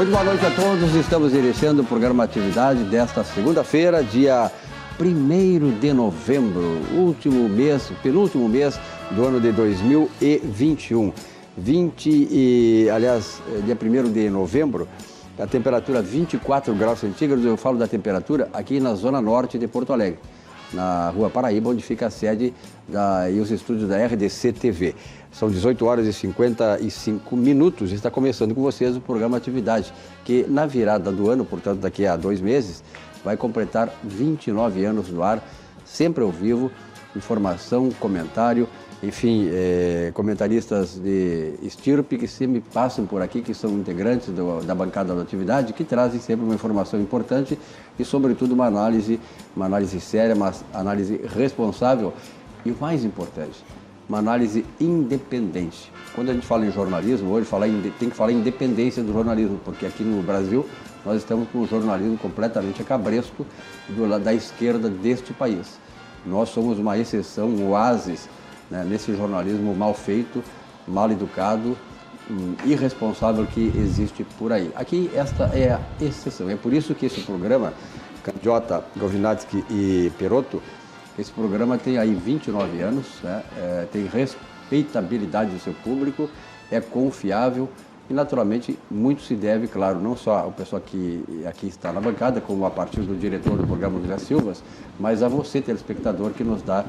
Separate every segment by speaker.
Speaker 1: Muito boa noite a todos. Estamos iniciando o programa Atividade desta segunda-feira, dia 1º de novembro, penúltimo mês do ano de 2021. Dia 1º de novembro, a temperatura 24 graus centígrados. Eu falo da temperatura aqui na zona norte de Porto Alegre, na Rua Paraíba, onde fica a sede e os estúdios da RDC TV. São 18 horas e 55 minutos. Está começando com vocês o programa Atividade, que na virada do ano, portanto daqui a 2 meses, vai completar 29 anos no ar, sempre ao vivo, informação, comentário, enfim, comentaristas de estirpe que sempre passam por aqui, que são integrantes da bancada da Atividade, que trazem sempre uma informação importante e, sobretudo, uma análise séria, uma análise responsável e, o mais importante, uma análise independente. Quando a gente fala em jornalismo, hoje tem que falar em independência do jornalismo, porque aqui no Brasil nós estamos com um jornalismo completamente cabresco da esquerda deste país. Nós somos uma exceção, um oásis, né, nesse jornalismo mal feito, mal educado, irresponsável que existe por aí. Aqui esta é a exceção. É por isso que esse programa, Candiota, Govinatsky e Perotto, esse programa tem aí 29 anos, né? Tem respeitabilidade do seu público, é confiável e, naturalmente, muito se deve, claro, não só ao pessoal que aqui está na bancada, como a partir do diretor do programa, José Silva, mas a você, telespectador, que nos dá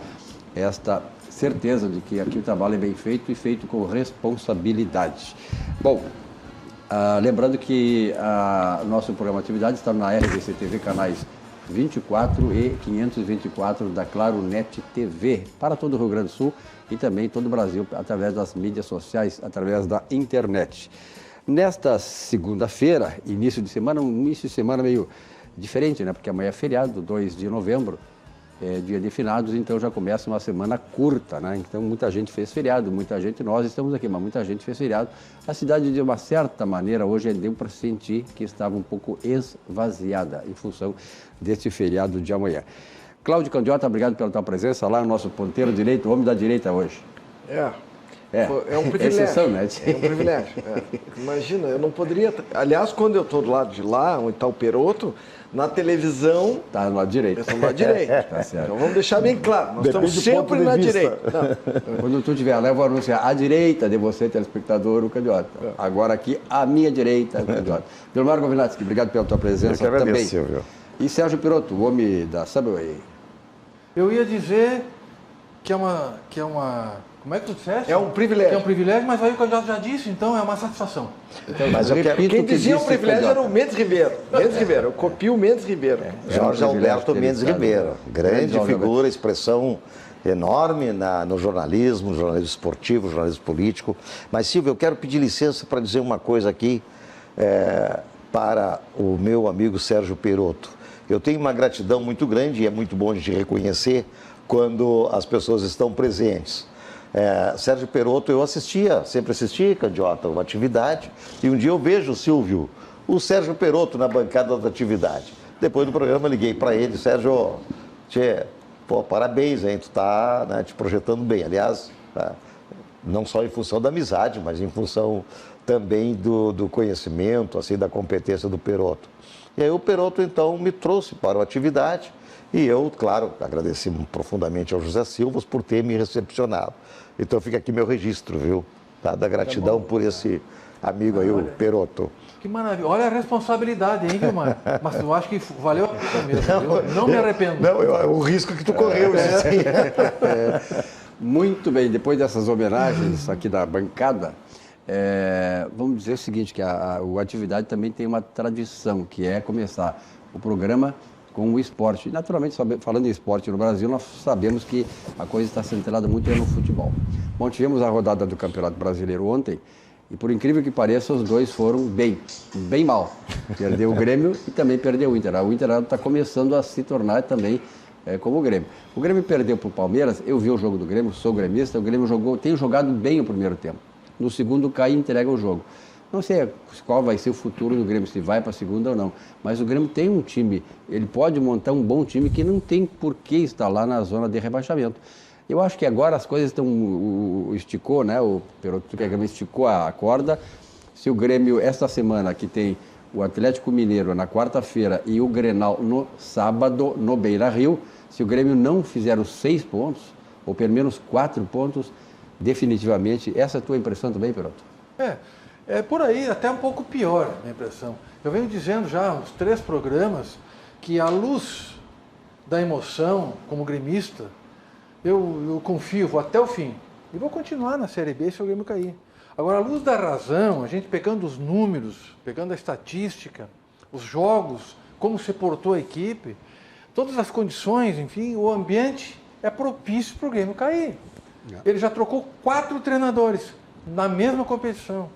Speaker 1: esta certeza de que aqui o trabalho é bem feito e feito com responsabilidade. Bom, lembrando que nosso programa Atividade está na RDC TV, canais 24 e 524 da Claro Net TV, para todo o Rio Grande do Sul e também todo o Brasil, através das mídias sociais, através da internet. Nesta segunda-feira, início de semana meio diferente, né? Porque amanhã é feriado, 2 de novembro, dia de finados, então já começa uma semana curta, né? Então muita gente fez feriado, nós estamos aqui, mas muita gente fez feriado. A cidade, de uma certa maneira, hoje deu para sentir que estava um pouco esvaziada em função deste feriado de amanhã. Cláudio Candiota, obrigado pela tua presença lá, nosso ponteiro direito, o homem da direita hoje.
Speaker 2: É um privilégio.
Speaker 1: Exceção, né?
Speaker 2: É um privilégio. Imagina, eu não poderia... Aliás, quando eu estou do lado de lá, onde está o Perotto, na televisão...
Speaker 1: Está no lado direito.
Speaker 2: Eu estou no lado direito.
Speaker 1: Tá certo.
Speaker 2: Então vamos deixar bem claro, nós estamos sempre na direita.
Speaker 1: Quando tu estiver lá, eu vou anunciar à direita de você, telespectador, o Candiota. Agora aqui, à minha direita, o Candiota. Vilmar Govinatsky, obrigado pela tua presença
Speaker 3: eu que
Speaker 1: também.
Speaker 3: agradeço, Silvio.
Speaker 1: E Sérgio Perotto, o homem da Subway.
Speaker 4: Eu ia dizer que é uma... Como é que tu disseste?
Speaker 2: É um privilégio.
Speaker 4: Que é um privilégio, mas aí o candidato já disse, então é uma satisfação.
Speaker 1: Então,
Speaker 3: mas eu repito
Speaker 2: quem dizia
Speaker 1: disse
Speaker 2: um privilégio
Speaker 1: Candiota.
Speaker 2: era o Mendes Ribeiro. Eu copio o Mendes Ribeiro.
Speaker 3: Jorge Alberto Mendes Ribeiro, grande
Speaker 1: Jorge
Speaker 3: figura,
Speaker 1: Alberto.
Speaker 3: expressão enorme no jornalismo esportivo, jornalismo político. Mas, Silvio, eu quero pedir licença para dizer uma coisa aqui para o meu amigo Sérgio Perotto. Eu tenho uma gratidão muito grande e é muito bom a gente reconhecer quando as pessoas estão presentes. Sérgio Perotto, eu sempre assisti, Candiota, uma atividade, e um dia eu vejo, Silvio, o Sérgio Perotto na bancada da Atividade. Depois do programa liguei para ele, Sérgio, parabéns, hein, tu está, né, te projetando bem. Aliás, não só em função da amizade, mas em função também do conhecimento, assim, da competência do Perotto. E aí o Perotto, então, me trouxe para a Atividade. E eu, claro, agradeci profundamente ao José Silva por ter me recepcionado. Então fica aqui meu registro, viu? Tá? Da gratidão por esse amigo aí, o Perotto.
Speaker 4: Que maravilha. Olha a responsabilidade, hein, Vilmar? Mas eu acho que valeu a pena mesmo. Não me arrependo.
Speaker 3: Não, o risco que tu correu, sim.
Speaker 1: Muito bem, depois dessas homenagens aqui da bancada, vamos dizer o seguinte, que a Atividade também tem uma tradição, que é começar o programa com o esporte. Naturalmente, falando em esporte no Brasil, nós sabemos que a coisa está centrada muito no futebol. Bom, tivemos a rodada do Campeonato Brasileiro ontem e, por incrível que pareça, os dois foram bem mal. Perdeu o Grêmio e também perdeu o Inter. O Inter está começando a se tornar também como o Grêmio. O Grêmio perdeu para o Palmeiras, eu vi o jogo do Grêmio, sou gremista, o Grêmio tem jogado bem o primeiro tempo. No segundo cai e entrega o jogo. Não sei qual vai ser o futuro do Grêmio, se vai para a segunda ou não. Mas o Grêmio tem um time, ele pode montar um bom time que não tem por que estar lá na zona de rebaixamento. Eu acho que agora as coisas estão... esticou, né? O Perotto esticou a corda. Se o Grêmio, esta semana, que tem o Atlético Mineiro na quarta-feira e o Grenal no sábado, no Beira-Rio, se o Grêmio não fizer os 6 pontos, ou pelo menos 4 pontos, definitivamente, essa é a tua impressão também, Peroto?
Speaker 4: É por aí, até um pouco pior a minha impressão. Eu venho dizendo já há uns 3 programas que à luz da emoção, como gremista, eu confio, vou até o fim. E vou continuar na Série B se o Grêmio cair. Agora, à luz da razão, a gente pegando os números, pegando a estatística, os jogos, como se portou a equipe, todas as condições, enfim, o ambiente é propício para o Grêmio cair. Ele já trocou 4 treinadores na mesma competição.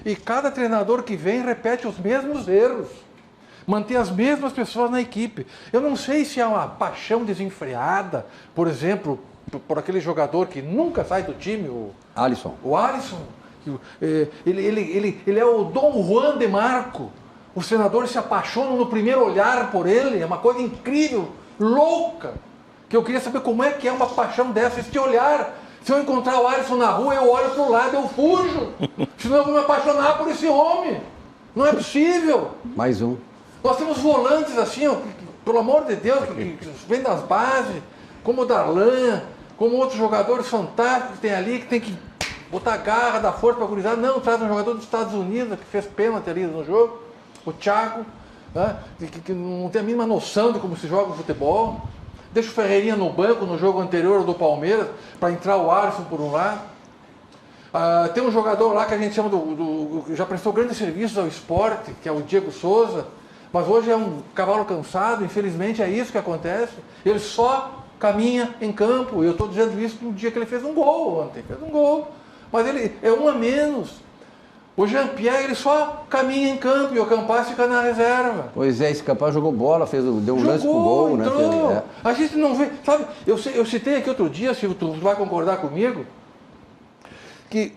Speaker 4: E cada treinador que vem repete os mesmos erros. Manter as mesmas pessoas na equipe. Eu não sei se há uma paixão desenfreada, por exemplo, por aquele jogador que nunca sai do time, o
Speaker 1: Alisson.
Speaker 4: O Alisson. Ele é o Dom Juan de Marco. Os senadores se apaixonam no primeiro olhar por ele. É uma coisa incrível, louca. Que eu queria saber como é que é uma paixão dessa, este olhar. Se eu encontrar o Alisson na rua, eu olho para o lado, eu fujo. Senão eu vou me apaixonar por esse homem. Não é possível.
Speaker 1: Mais um.
Speaker 4: Nós temos volantes assim, ó, pelo amor de Deus, que vêm das bases, como o Darlan, como outros jogadores fantásticos que tem ali, que tem que botar garra, dar força para a gurizada. Não, traz um jogador dos Estados Unidos, que fez pênalti ali no jogo, o Thiago, né, que não tem a mínima noção de como se joga o futebol. Deixa o Ferreirinha no banco no jogo anterior do Palmeiras, para entrar o Alisson por um lado. Tem um jogador lá que a gente chama que já prestou grandes serviços ao esporte, que é o Diego Souza, mas hoje é um cavalo cansado, infelizmente é isso que acontece. Ele só caminha em campo, e eu estou dizendo isso no dia que ele fez um gol ontem, fez um gol, mas ele é um a menos. O Jean-Pierre, ele só caminha em campo e o Campas fica na reserva.
Speaker 1: Pois é, esse Campas jogou bola, deu um lance pro gol,
Speaker 4: entrou.
Speaker 1: Né?
Speaker 4: A gente não vê, sabe, eu citei aqui outro dia, Silvio, tu vai concordar comigo, que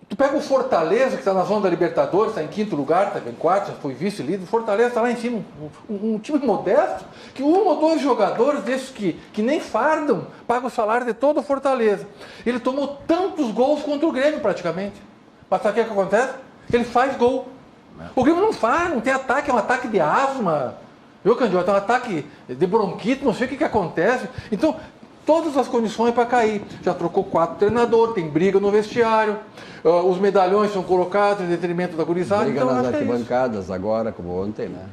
Speaker 4: tu pega o Fortaleza, que está na zona da Libertadores, está em 5º lugar, está em 4º, já foi vice-líder, o Fortaleza está lá em cima, um time modesto, que 1 ou 2 jogadores desses que nem fardam, pagam o salário de todo o Fortaleza. Ele tomou tantos gols contra o Grêmio, praticamente. Mas sabe o que acontece? Ele faz gol. O Grêmio não faz, não tem ataque, é um ataque de asma. Viu, Candiota? É um ataque de bronquite, não sei o que acontece. Então, todas as condições para cair. Já trocou 4 treinadores, tem briga no vestiário, os medalhões são colocados em detrimento da gurizada.
Speaker 1: Briga
Speaker 4: Então,
Speaker 1: nas
Speaker 4: acho
Speaker 1: arquibancadas agora, como ontem, né?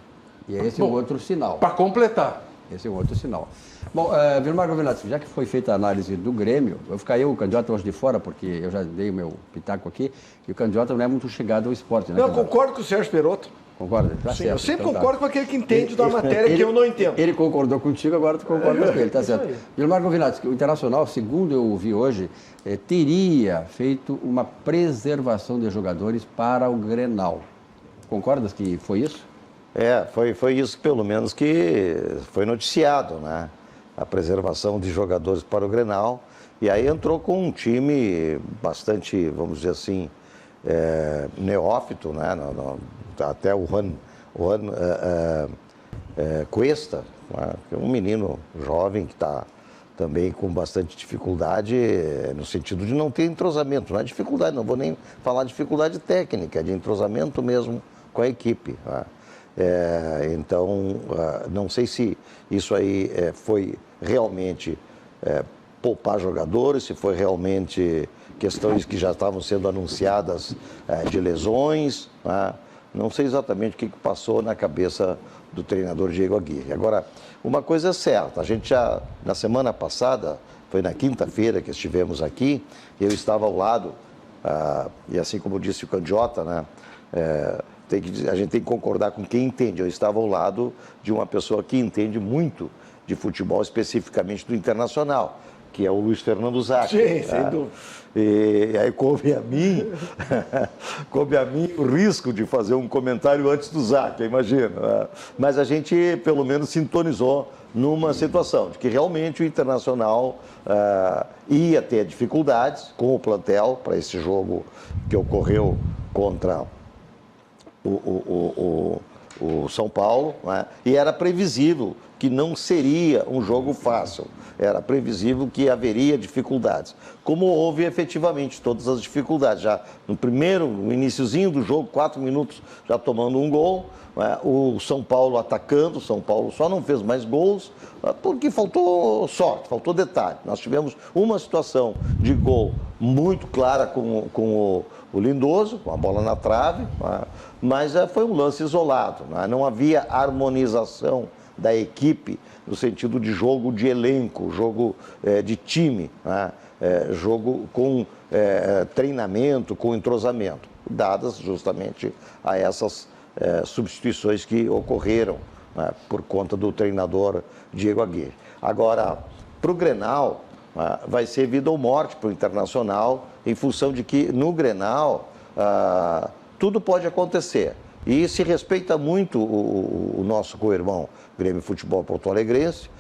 Speaker 1: E esse é um outro sinal.
Speaker 4: Para completar.
Speaker 1: Esse é um outro sinal. Bom, Vilmar Govinati, já que foi feita a análise do Grêmio, eu ficaria o Candiota hoje de fora, porque eu já dei o meu pitaco aqui, e o Candiota não é muito chegado ao esporte, né?
Speaker 2: Não, eu concordo com o Sérgio Peroto.
Speaker 1: Concorda? Tá
Speaker 2: Sim,
Speaker 1: certo.
Speaker 2: eu sempre
Speaker 1: Então,
Speaker 2: concordo com aquele que entende da matéria que eu não entendo.
Speaker 1: Ele concordou contigo, agora tu concorda com ele, tá certo. Vilmar Govinati, o Internacional, segundo eu vi hoje, teria feito uma preservação de jogadores para o Grenal. Concordas que foi isso?
Speaker 3: Foi isso pelo menos que foi noticiado, né? A preservação de jogadores para o Grenal. E aí entrou com um time bastante, vamos dizer assim, neófito, né? Até o Juan Cuesta, né? Um menino jovem que está também com bastante dificuldade, no sentido de não ter entrosamento. Não é dificuldade, não vou nem falar de dificuldade técnica, é de entrosamento mesmo com a equipe. Né? Então, não sei se isso aí foi realmente poupar jogadores, se foi realmente questões que já estavam sendo anunciadas de lesões, né? Não sei exatamente o que passou na cabeça do treinador Diego Aguirre. Agora, uma coisa é certa, a gente já, na semana passada, foi na quinta-feira que estivemos aqui, eu estava ao lado, e assim como disse o Candiota, né? A gente tem que concordar com quem entende. Eu estava ao lado de uma pessoa que entende muito de futebol, especificamente do Internacional, que é o Luiz Fernando Zac.
Speaker 2: Sim, sem dúvida.
Speaker 3: E aí coube a mim o risco de fazer um comentário antes do Zac, imagina. Né? Mas a gente, pelo menos, sintonizou numa situação de que realmente o Internacional ia ter dificuldades com o plantel para esse jogo que ocorreu contra o São Paulo, né? E era previsível que não seria um jogo fácil. Era previsível que haveria dificuldades. Como houve efetivamente todas as dificuldades. Já no iniciozinho do jogo, 4 minutos já tomando um gol, né? O São Paulo atacando, o São Paulo só não fez mais gols, porque faltou sorte, faltou detalhe. Nós tivemos uma situação de gol muito clara com o Lindoso, com a bola na trave, né? Mas foi um lance isolado, né? Não havia harmonização da equipe no sentido de jogo de elenco, jogo de time, né? Jogo com treinamento, com entrosamento, dadas justamente a essas substituições que ocorreram, né, por conta do treinador Diego Aguirre. Agora, para o Grenal, vai ser vida ou morte para o Internacional, em função de que no Grenal tudo pode acontecer. E se respeita muito o nosso co-irmão Grêmio Futebol Porto Alegrense,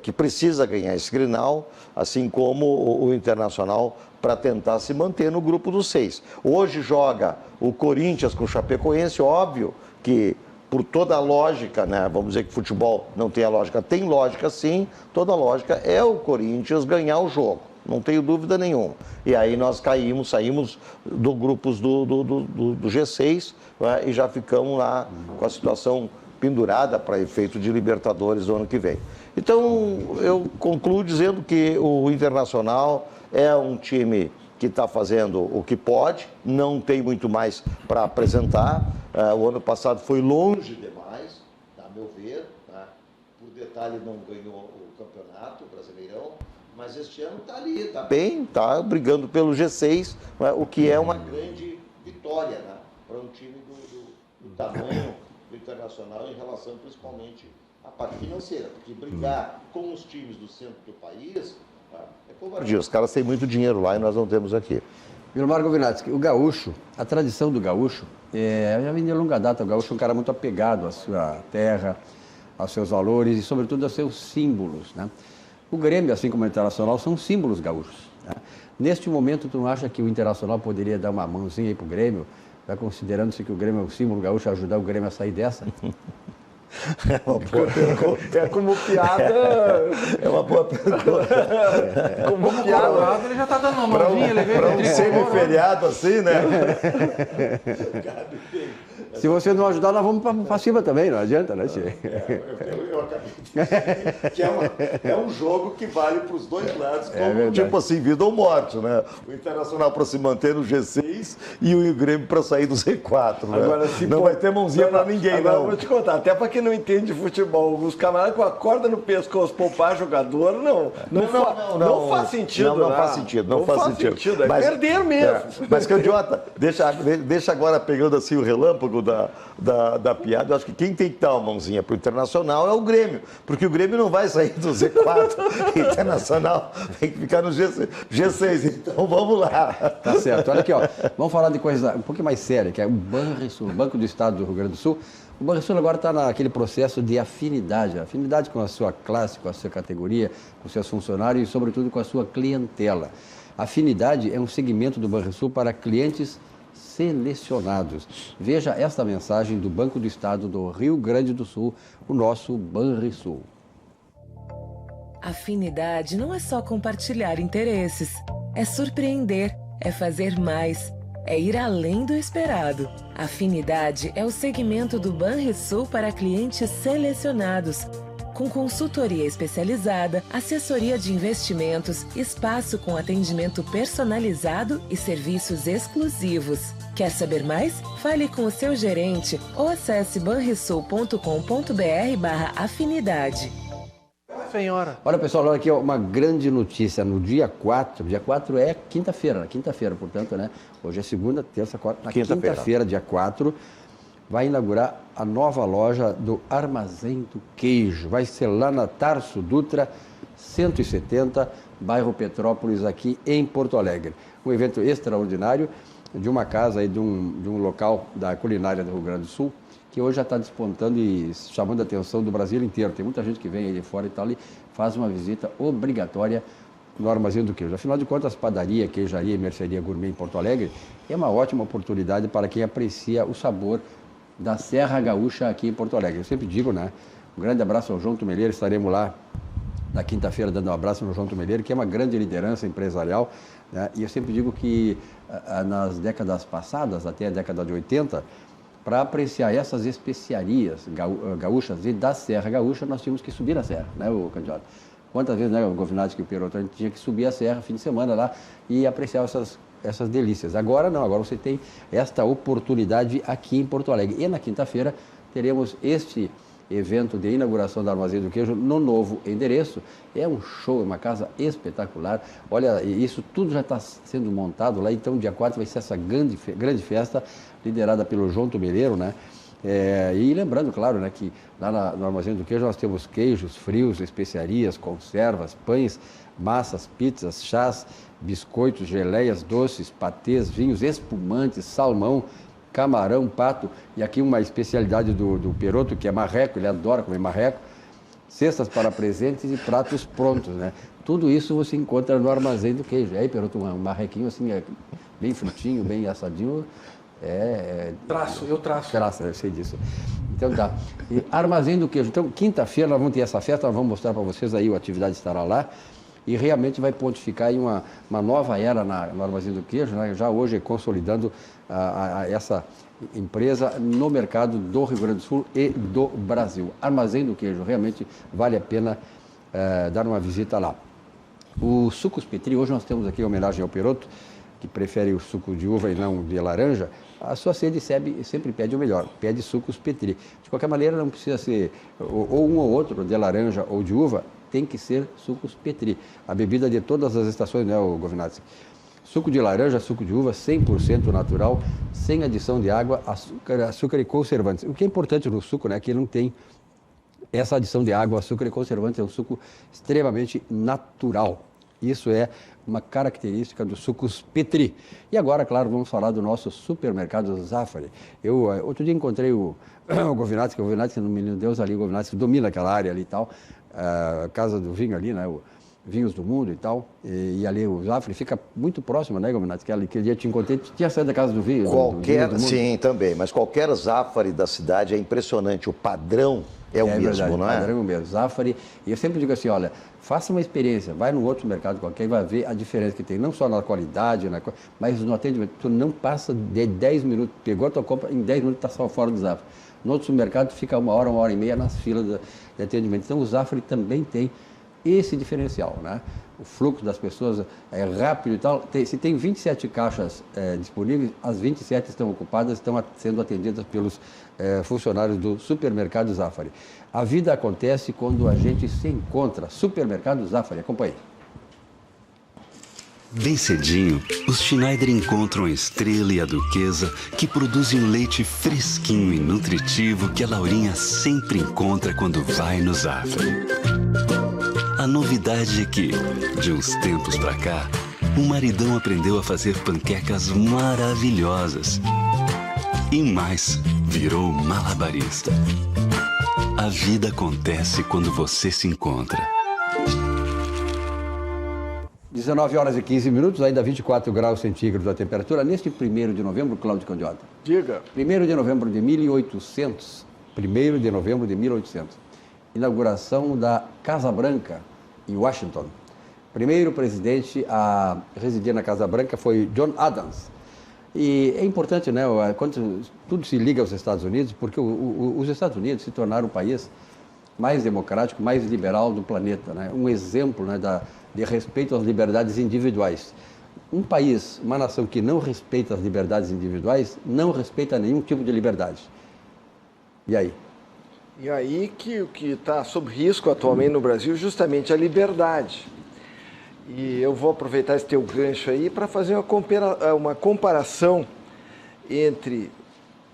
Speaker 3: que precisa ganhar esse Grenal, assim como o Internacional, para tentar se manter no grupo dos 6. Hoje joga o Corinthians com o Chapecoense, óbvio que por toda a lógica, né, vamos dizer que futebol não tem a lógica, tem lógica sim, toda a lógica é o Corinthians ganhar o jogo, não tenho dúvida nenhuma. E aí nós saímos do grupos do G6, né, e já ficamos lá com a situação pendurada para efeito de Libertadores no ano que vem. Então, eu concluo dizendo que o Internacional é um time que está fazendo o que pode, não tem muito mais para apresentar. O ano passado foi longe demais, a meu ver, né? Por detalhe não ganhou o campeonato Brasileirão, mas este ano está ali, está bem, está brigando pelo G6, né? O que é uma grande vitória, né? Para um time do tamanho do Internacional em relação principalmente à parte financeira, porque brigar com os times do centro do país é covardia. Os caras têm muito dinheiro lá e nós não temos aqui.
Speaker 1: Vilmar Govinatsky, o gaúcho, a tradição do gaúcho, já vem de longa data. O gaúcho é um cara muito apegado à sua terra, aos seus valores e, sobretudo, aos seus símbolos, né? O Grêmio, assim como o Internacional, são símbolos gaúchos, né? Neste momento, tu não acha que o Internacional poderia dar uma mãozinha aí pro Grêmio, já considerando-se que o Grêmio é o símbolo gaúcho, ajudar o Grêmio a sair dessa?
Speaker 2: Como piada.
Speaker 3: É uma boa pergunta.
Speaker 2: Como piada.
Speaker 4: Ele já está dando uma mãozinha, ele veio
Speaker 3: para um semi-feriado assim, né?
Speaker 1: Se você não ajudar, nós vamos para cima também, não adianta, né, Tchê?
Speaker 3: Eu acabei de dizer que é um jogo que vale para os dois lados, como tipo assim, vida ou morte, né? O Internacional para se manter no G6 e o Grêmio para sair do Z4, né?
Speaker 2: Agora,
Speaker 3: não vai ter mãozinha para ninguém,
Speaker 2: agora
Speaker 3: não.
Speaker 2: Vou te contar, até para quem não entende de futebol, os camaradas com a corda no pescoço poupar jogador, não faz sentido.
Speaker 3: Não faz sentido, não faz sentido.
Speaker 2: É perder mesmo.
Speaker 3: Mas que idiota, deixa agora pegando assim o relâmpago da piada, eu acho que quem tem que dar uma mãozinha para o Internacional é o Grêmio, porque o Grêmio não vai sair do Z4, o Internacional tem que ficar no G6, então vamos lá.
Speaker 1: Tá certo, olha aqui, ó, vamos falar de coisa um pouquinho mais séria, que é o Banrisul, o Banco do Estado do Rio Grande do Sul. O Banrisul agora está naquele processo de afinidade com a sua classe, com a sua categoria, com seus funcionários e, sobretudo, com a sua clientela. A afinidade é um segmento do Banrisul para clientes selecionados. Veja esta mensagem do Banco do Estado do Rio Grande do Sul, o nosso Banrisul.
Speaker 5: Afinidade não é só compartilhar interesses, é surpreender, é fazer mais, é ir além do esperado. Afinidade é o segmento do Banrisul para clientes selecionados, com consultoria especializada, assessoria de investimentos, espaço com atendimento personalizado e serviços exclusivos. Quer saber mais? Fale com o seu gerente ou acesse banrisul.com.br/afinidade.
Speaker 4: Senhora.
Speaker 1: Olha, pessoal, olha aqui uma grande notícia. No dia 4 é quinta-feira, portanto, né? Hoje é segunda, terça, quarta. Na quinta-feira, dia 4, vai inaugurar a nova loja do Armazém do Queijo. Vai ser lá na Tarso Dutra, 170, bairro Petrópolis, aqui em Porto Alegre. Um evento extraordinário de uma casa aí, de um local da culinária do Rio Grande do Sul, que hoje já está despontando e chamando a atenção do Brasil inteiro. Tem muita gente que vem aí de fora e tal, e faz uma visita obrigatória no Armazém do Queijo. Afinal de contas, padaria, queijaria e mercearia gourmet em Porto Alegre é uma ótima oportunidade para quem aprecia o sabor da Serra Gaúcha aqui em Porto Alegre. Eu sempre digo, né? Um grande abraço ao João Tumeleiro, estaremos lá na quinta-feira dando um abraço no João Tumeleiro, que é uma grande liderança empresarial, né? E eu sempre digo que nas décadas passadas, até a década de 80, para apreciar essas especiarias gaúchas e da Serra Gaúcha, nós tínhamos que subir a serra, né, o candidato? Quantas vezes, né, o Govinati que o Perotto, a gente tinha que subir a serra fim de semana lá e apreciar essas delícias. Agora não, agora você tem esta oportunidade aqui em Porto Alegre. E na quinta-feira teremos este evento de inauguração da Armazém do Queijo no novo endereço. É um show, é uma casa espetacular. Olha, isso tudo já está sendo montado lá, então dia 4 vai ser essa grande festa, liderada pelo João Tumeleiro, né? E lembrando, claro, né, que lá no Armazém do Queijo nós temos queijos frios, especiarias, conservas, pães, massas, pizzas, chás, biscoitos, geleias, doces, patês, vinhos, espumantes, salmão, camarão, pato, e aqui uma especialidade do Perotto, que é marreco, ele adora comer marreco, cestas para presentes e pratos prontos, né? Tudo isso você encontra no Armazém do Queijo. Aí, Perotto, um marrequinho assim, bem fritinho, bem assadinho,
Speaker 4: eu traço.
Speaker 1: Eu sei disso. Então tá. E Armazém do Queijo. Então, quinta-feira nós vamos ter essa festa, nós vamos mostrar para vocês aí, a atividade estará lá. E realmente vai pontificar aí uma nova era no Armazém do Queijo, né? Já hoje consolidando essa empresa no mercado do Rio Grande do Sul e do Brasil. Armazém do Queijo, realmente vale a pena dar uma visita lá. O Sucos Petri, hoje nós temos aqui em homenagem ao Perotto, que prefere o suco de uva e não de laranja. A sua sede sempre pede o melhor, pede Sucos Petri. De qualquer maneira, não precisa ser ou um ou outro, de laranja ou de uva, tem que ser Sucos Petri. A bebida de todas as estações, né, o Govinati? Suco de laranja, suco de uva, 100% natural, sem adição de água, açúcar e conservantes. O que é importante no suco, né, é que ele não tem essa adição de água, açúcar e conservantes, é um suco extremamente natural. Isso é uma característica dos Sucos Petri. E agora, claro, vamos falar do nosso supermercado Zafari. Eu, outro dia, encontrei o Govinati, que é o Govinati, que no menino Deus ali, o Govinati que domina aquela área ali e tal, a casa do vinho ali, né, Vinhos do Mundo e tal, e ali o Zafari fica muito próximo, né, Govinati? Aquele dia eu te encontrei, tinha saído da casa do vinho.
Speaker 3: Sim, também, mas qualquer Zafari da cidade é impressionante, o padrão é o mesmo,
Speaker 1: verdade,
Speaker 3: não é?
Speaker 1: O padrão é o mesmo, Zafari, e eu sempre digo assim, olha, faça uma experiência, vai no outro mercado qualquer e vai ver a diferença que tem, não só na qualidade, mas no atendimento. Tu não passa de 10 minutos, pegou a tua compra, em 10 minutos está só fora do Zafari. No outro supermercado fica uma hora e meia nas filas de atendimento. Então o Zafari também tem esse diferencial, né? O fluxo das pessoas é rápido e tal. Se tem 27 caixas disponíveis, as 27 estão ocupadas, estão sendo atendidas pelos funcionários do Supermercado Zafari. A vida acontece quando a gente se encontra. Supermercado Zafari, acompanhe.
Speaker 6: Bem cedinho, os Schneider encontram a Estrela e a Duquesa, que produzem um leite fresquinho e nutritivo que a Laurinha sempre encontra quando vai no Zafari. A novidade é que, de uns tempos pra cá, o maridão aprendeu a fazer panquecas maravilhosas. E mais, virou malabarista. A vida acontece quando você se encontra.
Speaker 1: 19 horas e 15 minutos, ainda 24 graus centígrados a temperatura. Neste 1º de novembro, Cláudio Candiota.
Speaker 2: Diga.
Speaker 1: 1º de novembro de 1800. 1º de novembro de 1800. Inauguração da Casa Branca, em Washington. Primeiro presidente a residir na Casa Branca foi John Adams. E é importante, né, quando tudo se liga aos Estados Unidos, porque os Estados Unidos se tornaram o país mais democrático, mais liberal do planeta, né? Um exemplo, né, de respeito às liberdades individuais. Um país, uma nação que não respeita as liberdades individuais, não respeita nenhum tipo de liberdade. E aí?
Speaker 2: E aí que o que está sob risco atualmente no Brasil é justamente a liberdade. E eu vou aproveitar esse teu gancho aí para fazer uma comparação entre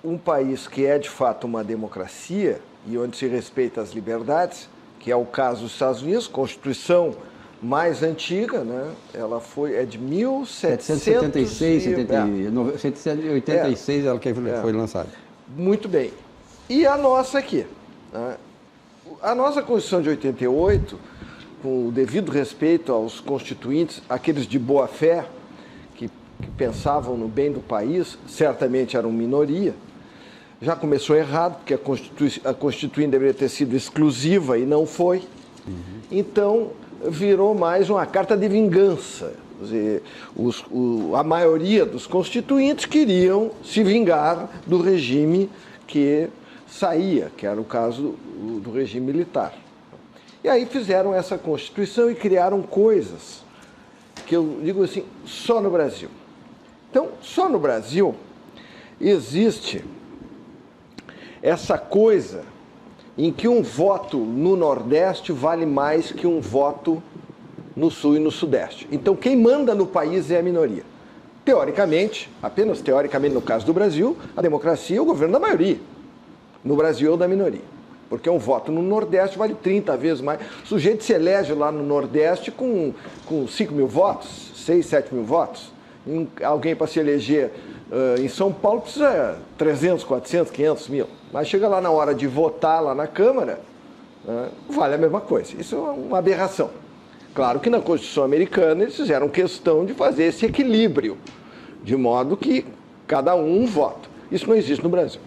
Speaker 2: um país que é de fato uma democracia e onde se respeita as liberdades, que é o caso dos Estados Unidos, Constituição mais antiga, né? Ela é de
Speaker 1: 1776, 786 ela que foi lançada.
Speaker 2: Muito bem. E a nossa aqui, né? A nossa Constituição de 88, com o devido respeito aos constituintes, aqueles de boa fé, que pensavam no bem do país, certamente eram minoria, já começou errado, porque a Constituinte deveria ter sido exclusiva e não foi. Então, virou mais uma carta de vingança. Quer dizer, a maioria dos constituintes queriam se vingar do regime que saía, que era o caso do regime militar. E aí fizeram essa Constituição e criaram coisas que eu digo assim, só no Brasil. Então, só no Brasil existe essa coisa em que um voto no Nordeste vale mais que um voto no Sul e no Sudeste. Então, quem manda no país é a minoria. Teoricamente, apenas teoricamente no caso do Brasil, a democracia é o governo da maioria. No Brasil é o da minoria. Porque um voto no Nordeste vale 30 vezes mais. O sujeito se elege lá no Nordeste com 5 mil votos, 6, 7 mil votos. Alguém para se eleger em São Paulo precisa 300, 400, 500 mil. Mas chega lá na hora de votar lá na Câmara, vale a mesma coisa. Isso é uma aberração. Claro que na Constituição americana eles fizeram questão de fazer esse equilíbrio, de modo que cada um vota. Isso não existe no Brasil.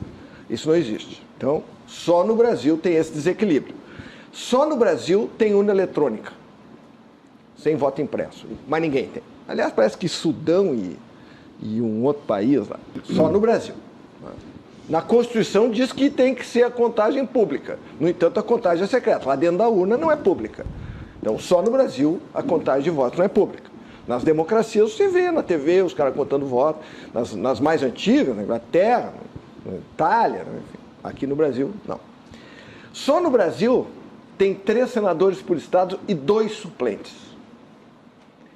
Speaker 2: Isso não existe. Então, só no Brasil tem esse desequilíbrio. Só no Brasil tem urna eletrônica, sem voto impresso. Mas ninguém tem. Aliás, parece que Sudão e um outro país lá, só no Brasil. Na Constituição diz que tem que ser a contagem pública. No entanto, a contagem é secreta. Lá dentro da urna não é pública. Então, só no Brasil a contagem de votos não é pública. Nas democracias você vê na TV os caras contando votos. Nas mais antigas, na Inglaterra, na Itália, enfim. Aqui no Brasil, não. Só no Brasil tem 3 senadores por estado e 2 suplentes.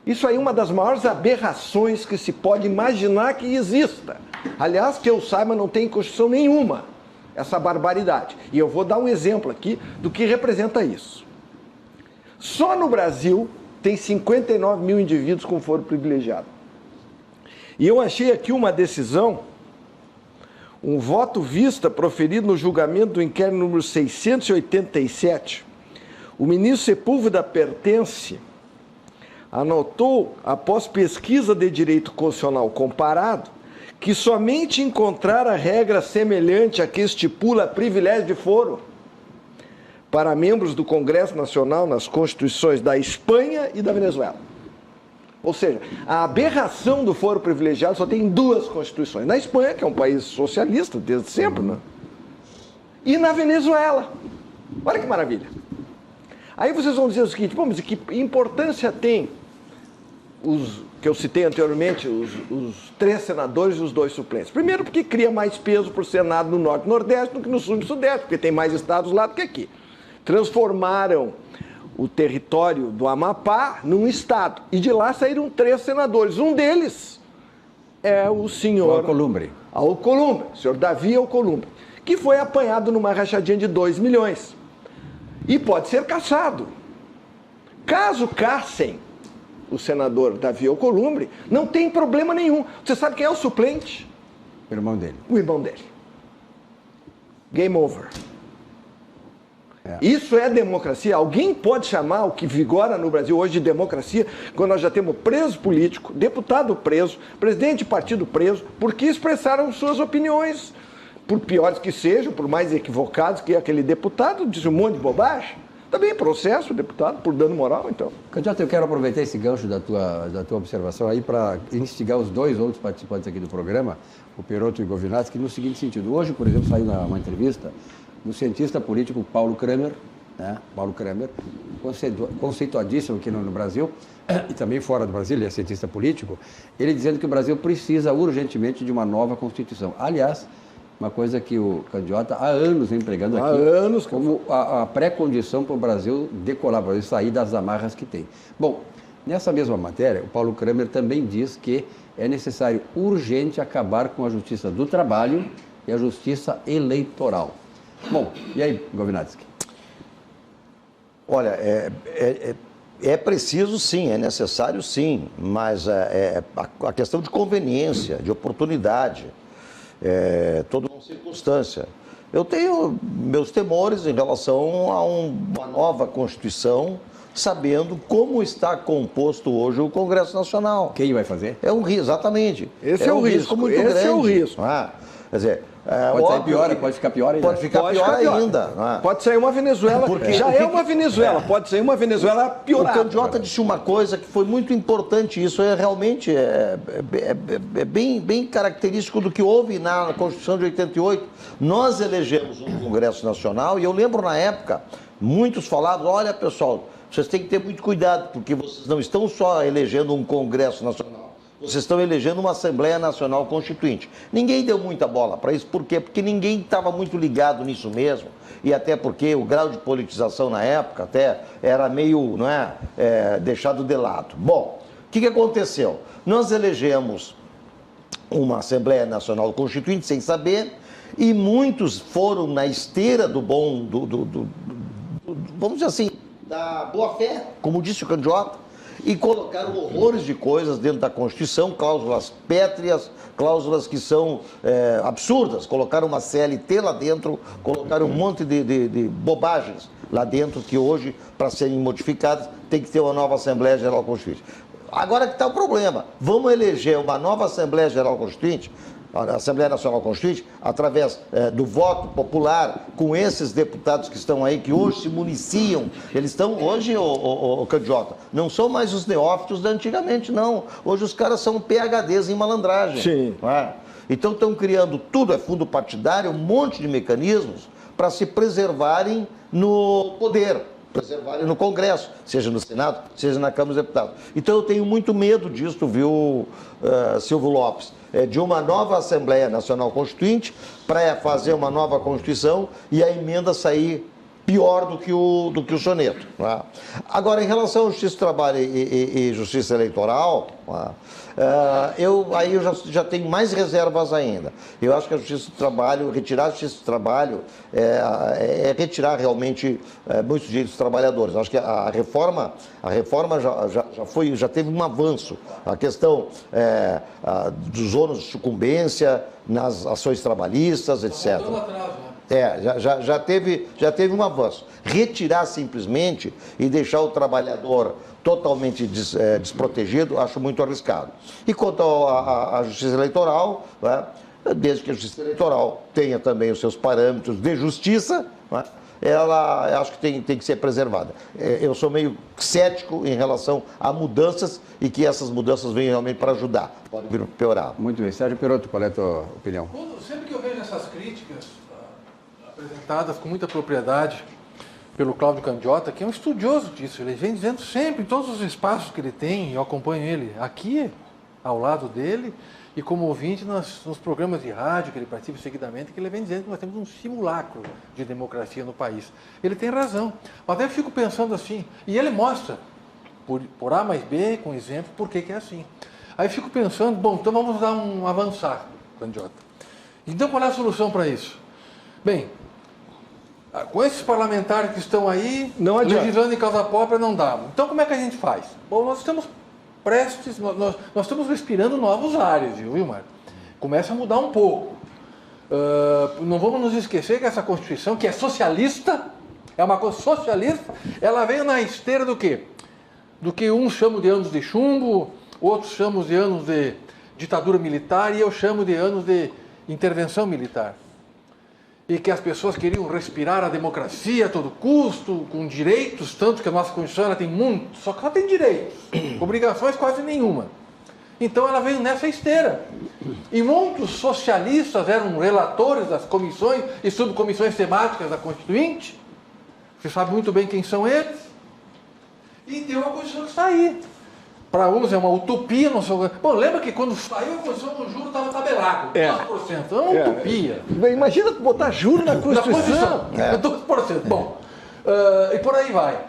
Speaker 2: Isso aí é uma das maiores aberrações que se pode imaginar que exista. Aliás, que eu saiba, não tem em Constituição nenhuma essa barbaridade. E eu vou dar um exemplo aqui do que representa isso. Só no Brasil tem 59 mil indivíduos com foro privilegiado. E eu achei aqui uma decisão, um voto vista proferido no julgamento do inquérito número 687. O ministro Sepúlveda Pertence anotou, após pesquisa de direito constitucional comparado, que somente encontrar a regra semelhante à que estipula privilégio de foro para membros do Congresso Nacional nas constituições da Espanha e da Venezuela. Ou seja, a aberração do foro privilegiado só tem em 2 constituições. Na Espanha, que é um país socialista desde sempre, né? E na Venezuela. Olha que maravilha. Aí vocês vão dizer o seguinte, mas que importância tem os que eu citei anteriormente, os 3 senadores e os 2 suplentes? Primeiro porque cria mais peso para o Senado no Norte e Nordeste do que no Sul e Sudeste, porque tem mais estados lá do que aqui. Transformaram o território do Amapá num estado. E de lá saíram 3 senadores. Um deles é o senhor
Speaker 1: Alcolumbre.
Speaker 2: O senhor Davi Alcolumbre, que foi apanhado numa rachadinha de 2 milhões. E pode ser cassado. Caso cassem o senador Davi Alcolumbre, não tem problema nenhum. Você sabe quem é o suplente?
Speaker 1: O irmão dele.
Speaker 2: O irmão dele. Game over. Isso é democracia. Alguém pode chamar o que vigora no Brasil hoje de democracia, quando nós já temos preso político, deputado preso, presidente de partido preso, porque expressaram suas opiniões, por piores que sejam, por mais equivocados que aquele deputado, disse um monte de bobagem. Também processo o deputado por dano moral, então.
Speaker 1: Candidato, eu quero aproveitar esse gancho da tua observação aí para instigar os 2 outros participantes aqui do programa, o Perotto e o Govinatsky, no seguinte sentido. Hoje, por exemplo, saiu uma entrevista do cientista político Paulo Kramer, né? Paulo Kramer, conceituadíssimo aqui no Brasil, e também fora do Brasil, ele é cientista político, ele dizendo que o Brasil precisa urgentemente de uma nova Constituição. Aliás, uma coisa que o Candiota há anos vem pregando aqui,
Speaker 2: anos
Speaker 1: como a pré-condição para o Brasil decolar, para o Brasil sair das amarras que tem. Bom, nessa mesma matéria, o Paulo Kramer também diz que é necessário urgente acabar com a justiça do trabalho e a justiça eleitoral. Bom, e aí, Govinatsky?
Speaker 3: Olha, é preciso sim, é necessário sim, mas a questão de conveniência, de oportunidade, toda uma circunstância. Eu tenho meus temores em relação a uma nova Constituição sabendo como está composto hoje o Congresso Nacional.
Speaker 1: Quem vai fazer?
Speaker 3: É um risco, exatamente.
Speaker 2: Esse é o risco
Speaker 3: muito
Speaker 2: esse
Speaker 3: grande.
Speaker 2: é o risco.
Speaker 3: Quer dizer,
Speaker 1: Pode sair pior, pode ficar pior ainda.
Speaker 3: Pode ficar pior ainda.
Speaker 2: Pode sair uma Venezuela, é uma Venezuela, pode sair uma Venezuela
Speaker 3: O
Speaker 2: piorada.
Speaker 3: Candiota disse uma coisa que foi muito importante, isso é realmente bem característico do que houve na Constituição de 88. Nós elegemos um Congresso Nacional e eu lembro na época, muitos falavam, olha pessoal, vocês têm que ter muito cuidado, porque vocês não estão só elegendo um Congresso Nacional, vocês estão elegendo uma Assembleia Nacional Constituinte. Ninguém deu muita bola para isso, por quê? Porque ninguém estava muito ligado nisso mesmo, e até porque o grau de politização na época até era meio, deixado de lado. Bom, o que aconteceu? Nós elegemos uma Assembleia Nacional Constituinte sem saber, e muitos foram na esteira do bom, vamos dizer assim, da boa-fé, como disse o Candiota, e colocaram horrores de coisas dentro da Constituição, cláusulas pétreas, cláusulas que são absurdas. Colocaram uma CLT lá dentro, colocaram um monte de bobagens lá dentro que hoje, para serem modificadas, tem que ter uma nova Assembleia Geral Constituinte. Agora que está o problema, vamos eleger uma nova Assembleia Geral Constituinte, a Assembleia Nacional Constituinte, através do voto popular, com esses deputados que estão aí, que hoje se municiam, eles estão hoje, o Candiota, não são mais os neófitos da antigamente, não. Hoje os caras são PhDs em malandragem.
Speaker 2: Sim.
Speaker 3: Não é? Então estão criando tudo, é fundo partidário, um monte de mecanismos para se preservarem no poder, preservarem no Congresso, seja no Senado, seja na Câmara dos Deputados. Então eu tenho muito medo disso, viu, Silvio Lopes? De uma nova Assembleia Nacional Constituinte para fazer uma nova Constituição e a emenda sair pior do que o soneto. Né? Agora, em relação à Justiça do Trabalho e Justiça Eleitoral, eu já tenho mais reservas ainda. Eu acho que a Justiça do Trabalho, retirar a Justiça do Trabalho é retirar realmente muitos direitos dos trabalhadores. Acho que a reforma já teve um avanço. A questão dos ônus de sucumbência nas ações trabalhistas, etc. Já teve um avanço. Retirar simplesmente e deixar o trabalhador totalmente desprotegido, acho muito arriscado. E quanto à Justiça Eleitoral, desde que a Justiça Eleitoral tenha também os seus parâmetros de justiça, ela acho que tem que ser preservada. Eu sou meio cético em relação a mudanças e que essas mudanças venham realmente para ajudar, pode vir piorar.
Speaker 1: Muito bem. Sérgio Perotto, qual é a tua opinião?
Speaker 4: Sempre que eu vejo essas críticas apresentadas com muita propriedade pelo Cláudio Candiota, que é um estudioso disso, ele vem dizendo sempre, em todos os espaços que ele tem, eu acompanho ele aqui, ao lado dele, e como ouvinte nos programas de rádio que ele participa seguidamente, que ele vem dizendo que nós temos um simulacro de democracia no país. Ele tem razão, mas eu fico pensando assim, e ele mostra, por A mais B, com exemplo, por que é assim. Aí eu fico pensando, bom, então vamos dar um avançar, Candiota. Então qual é a solução para isso? Bem, com esses parlamentares que estão aí, legislando em causa própria, não dá. Então como é que a gente faz? Bom, nós estamos prestes, nós estamos respirando novos ares, viu, Mário? Começa a mudar um pouco. Não vamos nos esquecer que essa Constituição, que é socialista, é uma coisa socialista, ela veio na esteira do quê? Do que uns chamam de anos de chumbo, outros chamam de anos de ditadura militar e eu chamo de anos de intervenção militar. E que as pessoas queriam respirar a democracia a todo custo, com direitos, tanto que a nossa Constituição ela tem muito, só que ela tem direitos, obrigações quase nenhuma. Então ela veio nessa esteira. E muitos socialistas eram relatores das comissões e subcomissões temáticas da Constituinte. Você sabe muito bem quem são eles. E tem uma Constituição que está aí. Para uns é uma utopia. Não sei... Bom, lembra que quando saiu a Constituição, o juro estava tabelado, 2%. É uma utopia.
Speaker 2: Imagina botar juro na Constituição.
Speaker 4: 2%. Bom, e por aí vai.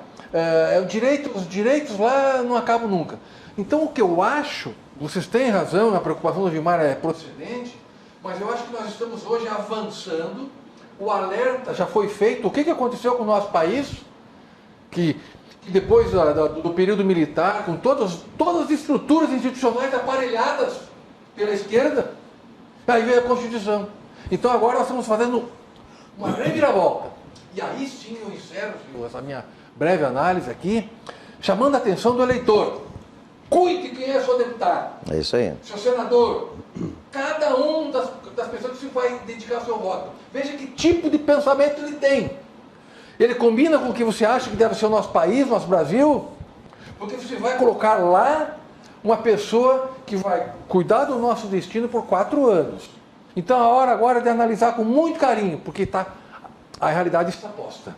Speaker 4: Os direitos lá não acabam nunca. Então, o que eu acho, vocês têm razão, a preocupação do Gilmar é procedente, mas eu acho que nós estamos hoje avançando, o alerta já foi feito. O que aconteceu com o nosso país? Que depois do período militar, com todas as estruturas institucionais aparelhadas pela esquerda, aí veio a Constituição. Então agora nós estamos fazendo uma reviravolta. E aí sim eu encerro essa minha breve análise aqui, chamando a atenção do eleitor. Cuide quem é seu deputado.
Speaker 3: É isso aí.
Speaker 4: Seu senador. Cada um das pessoas que vai dedicar seu voto. Veja que tipo de pensamento ele tem. Ele combina com o que você acha que deve ser o nosso país, nosso Brasil? Porque você vai colocar lá uma pessoa que vai cuidar do nosso destino por 4 anos. Então a hora agora é de analisar com muito carinho, porque a realidade está posta.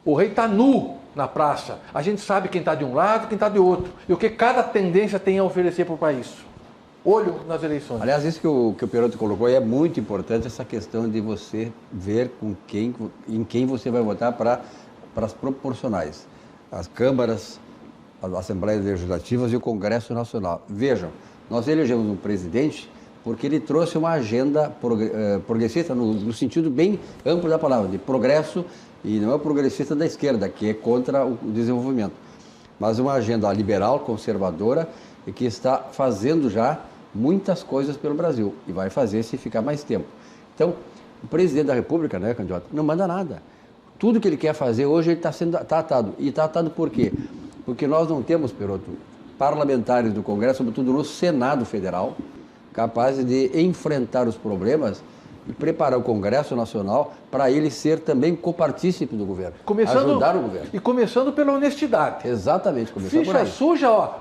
Speaker 4: O rei está nu na praça. A gente sabe quem está de um lado e quem está de outro. E o que cada tendência tem a oferecer para o país. Olho nas eleições.
Speaker 1: Aliás, isso que o Perotto colocou é muito importante, essa questão de você ver em quem você vai votar para as proporcionais. As câmaras, as assembleias legislativas e o Congresso Nacional. Vejam, nós elegemos um presidente porque ele trouxe uma agenda progressista, no sentido bem amplo da palavra, de progresso, e não é o progressista da esquerda, que é contra o desenvolvimento, mas uma agenda liberal, conservadora, e que está fazendo já muitas coisas pelo Brasil, e vai fazer se ficar mais tempo. Então, o presidente da República, né, candidato, não manda nada. Tudo que ele quer fazer hoje, ele está sendo atado. E está atado por quê? Porque nós não temos, Perotto, parlamentares do Congresso, sobretudo no Senado Federal, capazes de enfrentar os problemas e preparar o Congresso Nacional para ele ser também copartícipe do governo, ajudar o governo.
Speaker 4: E começando pela honestidade.
Speaker 1: Exatamente, começando por
Speaker 4: Ficha
Speaker 1: aí.
Speaker 4: suja, ó,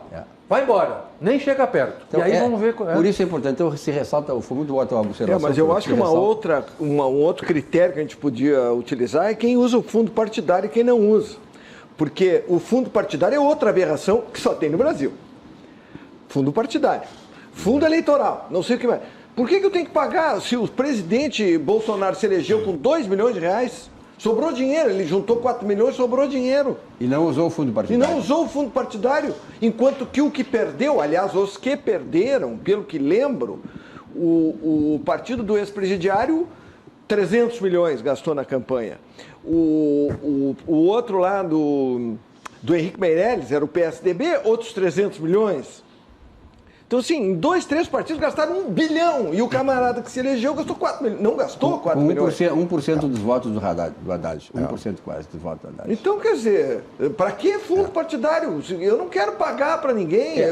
Speaker 4: vai embora, nem chega perto.
Speaker 1: Então,
Speaker 4: e aí vamos ver...
Speaker 1: Por isso é importante, então se ressalta, foi muito boa a tua observação.
Speaker 2: Mas eu acho que um outro critério que a gente podia utilizar é quem usa o fundo partidário e quem não usa. Porque o fundo partidário é outra aberração que só tem no Brasil. Fundo partidário. Fundo eleitoral, não sei o que mais. Por que eu tenho que pagar se o presidente Bolsonaro se elegeu com 2 milhões de reais? Sobrou dinheiro, ele juntou 4 milhões, sobrou dinheiro.
Speaker 1: E não usou o fundo partidário.
Speaker 2: E não usou o fundo partidário. Enquanto que o que perdeu, aliás, os que perderam, pelo que lembro, o partido do ex-presidiário, 300 milhões gastou na campanha. O outro lá do Henrique Meirelles, era o PSDB, outros 300 milhões. Então, assim, em 2, 3 partidos gastaram 1 bilhão. E o camarada que se elegeu gastou 4 milhões. Não gastou 4 milhões.
Speaker 1: 1% dos votos do Haddad. 1% quase dos votos do Haddad.
Speaker 2: Então, quer dizer, para que fundo partidário? Eu não quero pagar para ninguém.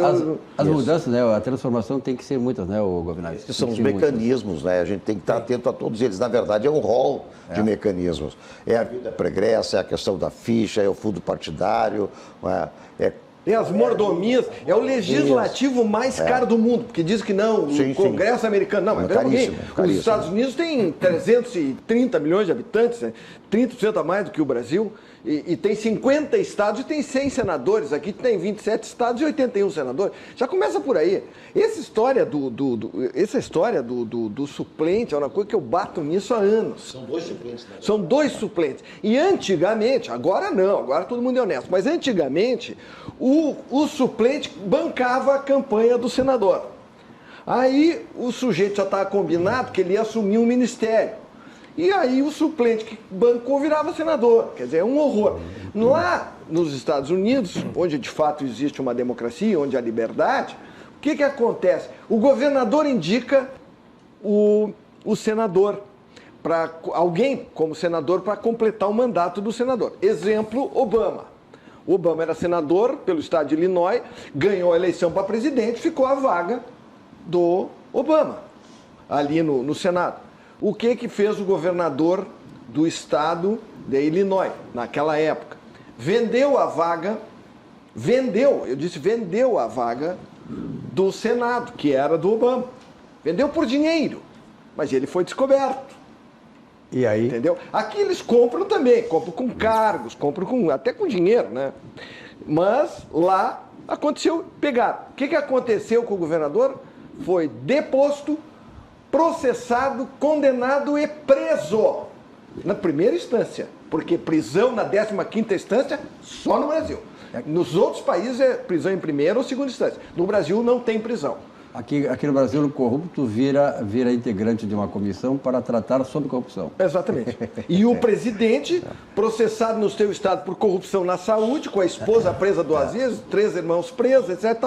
Speaker 1: As mudanças, né? A transformação tem que ser muitas, né, Governador?
Speaker 3: Esses são os mecanismos, né? A gente tem que estar atento a todos eles. Na verdade, é um rol de mecanismos. É a vida pregressa, é a questão da ficha, é o fundo partidário,
Speaker 2: É as mordomias, é o legislativo mais caro do mundo, porque diz que não, o Congresso americano, não, mas
Speaker 3: caríssimo.
Speaker 2: Os Estados Unidos têm 330 milhões de habitantes, né? 30% a mais do que o Brasil, e tem 50 estados e tem 100 senadores, aqui tem 27 estados e 81 senadores, já começa por aí. Essa história do suplente é uma coisa que eu bato nisso há anos.
Speaker 3: São 2 suplentes, né?
Speaker 2: São 2 suplentes. E antigamente, agora não, agora todo mundo é honesto, mas antigamente o suplente bancava a campanha do senador. Aí o sujeito já estava combinado que ele ia assumir um ministério. E aí o suplente que bancou virava senador. Quer dizer, é um horror. Lá nos Estados Unidos, onde de fato existe uma democracia, onde há liberdade, o que acontece? O governador indica o senador, para alguém como senador para completar o mandato do senador. Exemplo, Obama. O Obama era senador pelo estado de Illinois, ganhou a eleição para presidente, ficou a vaga do Obama ali no Senado. O que fez o governador do estado de Illinois naquela época? Vendeu a vaga do Senado, que era do Obama. Vendeu por dinheiro, mas ele foi descoberto.
Speaker 1: E aí?
Speaker 2: Entendeu? Aqui eles compram também, compram com cargos, compram até com dinheiro, né? Mas lá aconteceu, pegaram. O que aconteceu com o governador? Foi deposto, processado, condenado e preso. Na primeira instância, porque prisão na 15ª instância só no Brasil. Nos outros países é prisão em primeira ou segunda instância. No Brasil não tem prisão.
Speaker 1: Aqui no Brasil, o corrupto vira integrante de uma comissão para tratar sobre corrupção.
Speaker 2: Exatamente. E o presidente, processado no seu estado por corrupção na saúde, com a esposa presa 2 vezes, 3 irmãos presos, etc.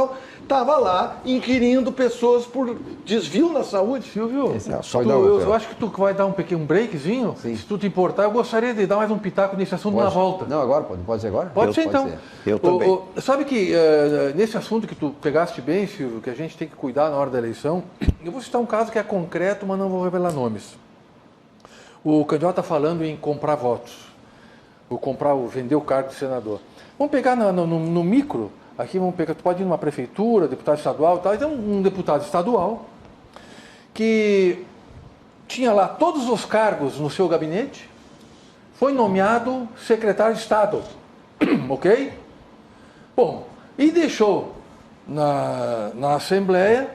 Speaker 2: Está estava lá inquirindo pessoas por desvio na saúde.
Speaker 4: Silvio,
Speaker 3: só
Speaker 4: eu acho que tu vai dar um pequeno breakzinho.
Speaker 1: Sim.
Speaker 4: Se tu te importar, eu gostaria de dar mais um pitaco nesse assunto na volta.
Speaker 1: Não, agora pode ser agora?
Speaker 4: Pode ser então.
Speaker 3: Eu também.
Speaker 4: Sabe que nesse assunto que tu pegaste bem, Silvio, que a gente tem que cuidar na hora da eleição, eu vou citar um caso que é concreto, mas não vou revelar nomes. O candidato está falando em comprar votos, vender o cargo de senador. Vamos pegar no micro, aqui vamos pegar, tu pode ir numa prefeitura, deputado estadual e tal, então um deputado estadual que tinha lá todos os cargos no seu gabinete, foi nomeado secretário de Estado, ok? Bom, e deixou na Assembleia,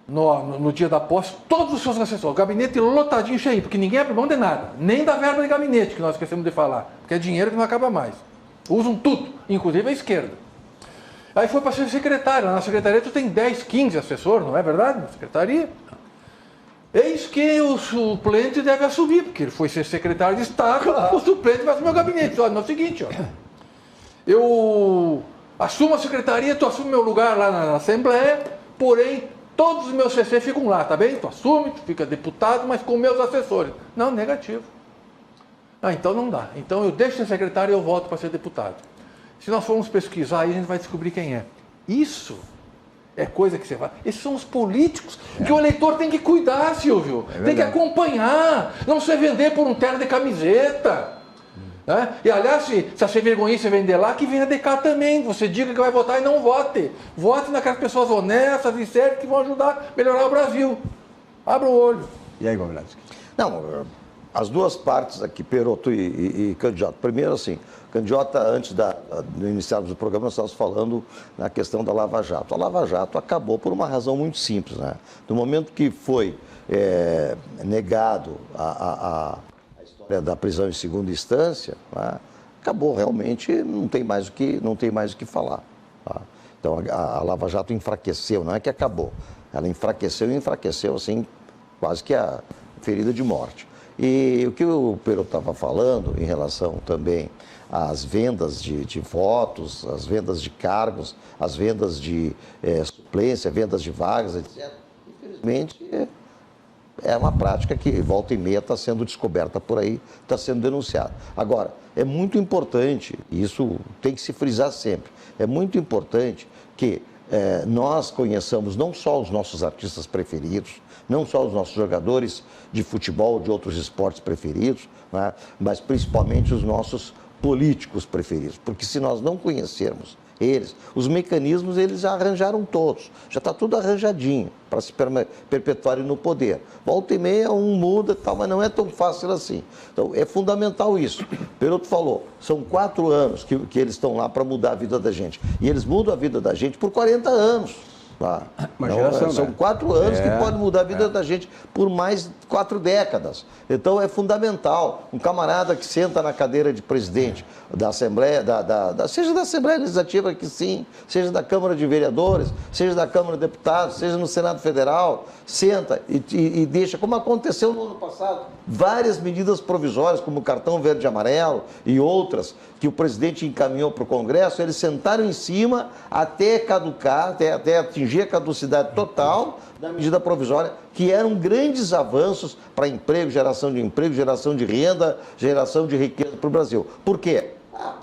Speaker 4: no dia da posse, todos os seus assessores, o gabinete lotadinho, cheio, porque ninguém abre mão de nada, nem da verba de gabinete, que nós esquecemos de falar, porque é dinheiro que não acaba mais. Usam tudo, inclusive a esquerda. Aí foi para ser secretário, na secretaria tu tem 10, 15 assessores, não é verdade? Na secretaria. Eis que o suplente deve assumir, porque ele foi ser secretário de Estado, o suplente vai assumir o gabinete. Olha, é o seguinte, ó, eu assumo a secretaria, tu assume meu lugar lá na Assembleia, porém, todos os meus CC ficam lá, tá bem? Tu assume, tu fica deputado, mas com meus assessores. Não, negativo. Ah, então não dá. Então eu deixo de ser secretário e eu volto para ser deputado. Se nós formos pesquisar, aí a gente vai descobrir quem é. Isso é coisa que você faz. Esses são os políticos que o eleitor tem que cuidar, Silvio. Tem que acompanhar. Não se vender por um terno de camiseta. Né? E aliás, se a sem vergonhice vender lá, que venha de cá também. Você diga que vai votar e não vote. Vote naquelas pessoas honestas e sérias que vão ajudar a melhorar o Brasil. Abra o olho.
Speaker 1: E aí, Governador?
Speaker 3: Não, as duas partes aqui, Perotto e candidato. Primeiro, assim, candidato, antes de iniciarmos o programa, nós estávamos falando na questão da Lava Jato. A Lava Jato acabou por uma razão muito simples, né? No momento que foi negado a história da prisão em segunda instância, né? Acabou realmente, não tem mais o que falar. Tá? Então, a Lava Jato enfraqueceu, não é que acabou. Ela enfraqueceu, assim, quase que a ferida de morte. E o que o Perotto estava falando em relação também às vendas de votos, às vendas de cargos, às vendas de suplência, vendas de vagas, etc. Infelizmente, é uma prática que volta e meia está sendo descoberta por aí, está sendo denunciada. Agora, é muito importante, e isso tem que se frisar sempre, é muito importante que nós conheçamos não só os nossos artistas preferidos, não só os nossos jogadores de futebol, de outros esportes preferidos, né, mas principalmente os nossos políticos preferidos. Porque se nós não conhecermos eles, os mecanismos eles já arranjaram todos, já está tudo arranjadinho para se perpetuarem no poder. Volta e meia um muda e tal, mas não é tão fácil assim. Então é fundamental isso. Perotto falou, são 4 anos que eles estão lá para mudar a vida da gente. E eles mudam a vida da gente por 40 anos. Tá?
Speaker 1: Uma geração,
Speaker 3: são 4 anos que podem mudar a vida da gente por mais 4 décadas. Então é fundamental. Um camarada que senta na cadeira de presidente da Assembleia, seja da Assembleia Legislativa, que sim, seja da Câmara de Vereadores, seja da Câmara de Deputados, seja no Senado Federal, senta e deixa, como aconteceu no ano passado, várias medidas provisórias, como o cartão verde e amarelo e outras, que o presidente encaminhou para o Congresso, eles sentaram em cima até caducar, até atingir a caducidade total da medida provisória, que eram grandes avanços para emprego, geração de renda, geração de riqueza para o Brasil. Por quê?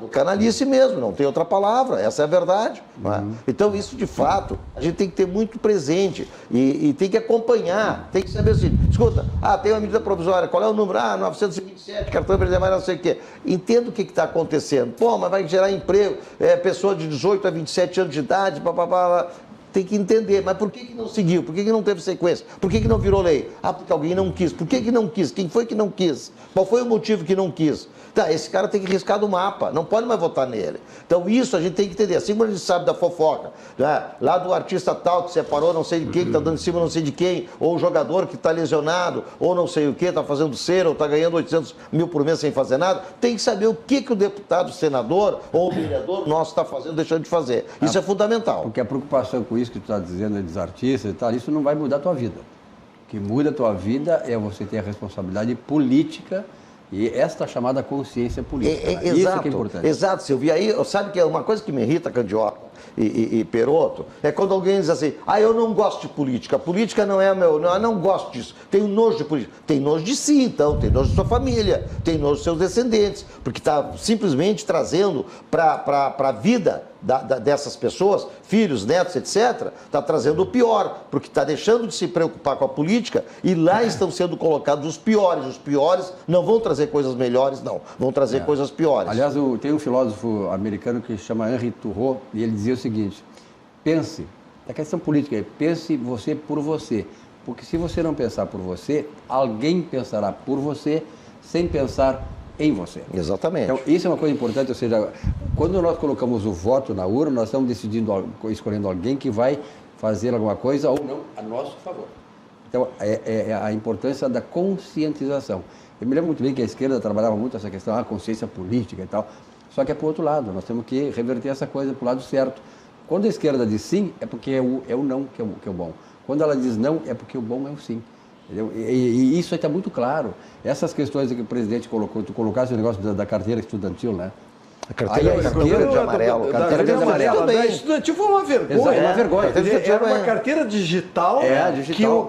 Speaker 3: Canalice mesmo, não tem outra palavra, essa é a verdade. Não é? Então, isso de fato, a gente tem que ter muito presente e tem que acompanhar, tem que saber assim, escuta, tem uma medida provisória, qual é o número? 927, cartão verde amarelo, não sei o quê. Entenda o que está acontecendo. Pô, mas vai gerar emprego, pessoa de 18 a 27 anos de idade, papapá. Tem que entender, mas por que não seguiu? Por que não teve sequência? Por que não virou lei? Porque alguém não quis. Por que não quis? Quem foi que não quis? Qual foi o motivo que não quis? Tá, esse cara tem que riscar do mapa, não pode mais votar nele. Então isso a gente tem que entender. Assim como a gente sabe da fofoca, né? Lá do artista tal que separou não sei de quem, que está dando em cima não sei de quem, ou o jogador que está lesionado, ou não sei o que, está fazendo cera, ou está ganhando 800 mil por mês sem fazer nada, tem que saber o que o deputado, o senador ou o vereador nosso está fazendo, deixando de fazer. Isso é fundamental.
Speaker 1: Porque a preocupação com isso que tu está dizendo dos artistas e tal, isso não vai mudar a tua vida. O que muda a tua vida é você ter a responsabilidade política e esta chamada consciência política.
Speaker 3: Exato,
Speaker 1: isso que é importante.
Speaker 3: Exato, Silvio. E aí, sabe que é uma coisa que me irrita, candidato, e Peroto, é quando alguém diz assim, eu não gosto de política, a política não é meu, eu não gosto disso, tenho nojo de política. Tem nojo de si, então, tem nojo de sua família, tem nojo dos seus descendentes, porque está simplesmente trazendo para a vida dessas pessoas, filhos, netos, etc., está trazendo o pior, porque está deixando de se preocupar com a política e lá estão sendo colocados os piores não vão trazer coisas melhores, não, vão trazer coisas piores.
Speaker 1: Aliás, tem um filósofo americano que se chama Henry Thoreau e ele dizia o seguinte, pense, a questão política é, pense você por você, porque se você não pensar por você, alguém pensará por você sem pensar em você.
Speaker 3: Exatamente.
Speaker 1: Então, isso é uma coisa importante, ou seja, quando nós colocamos o voto na urna, nós estamos escolhendo alguém que vai fazer alguma coisa ou não a nosso favor. Então, é a importância da conscientização. Eu me lembro muito bem que a esquerda trabalhava muito essa questão, consciência política e tal, só que é para o outro lado, nós temos que reverter essa coisa para o lado certo. Quando a esquerda diz sim, é porque é o não que é o bom. Quando ela diz não, é porque o bom é o sim. Entendeu? E isso aí está muito claro. Essas questões que o presidente colocou, tu colocasse o negócio da carteira estudantil, né?
Speaker 3: A carteira de amarelo.
Speaker 1: Carteira de amarelo.
Speaker 2: Da estudantil foi uma vergonha.
Speaker 1: Exato, uma vergonha.
Speaker 2: Era uma carteira digital,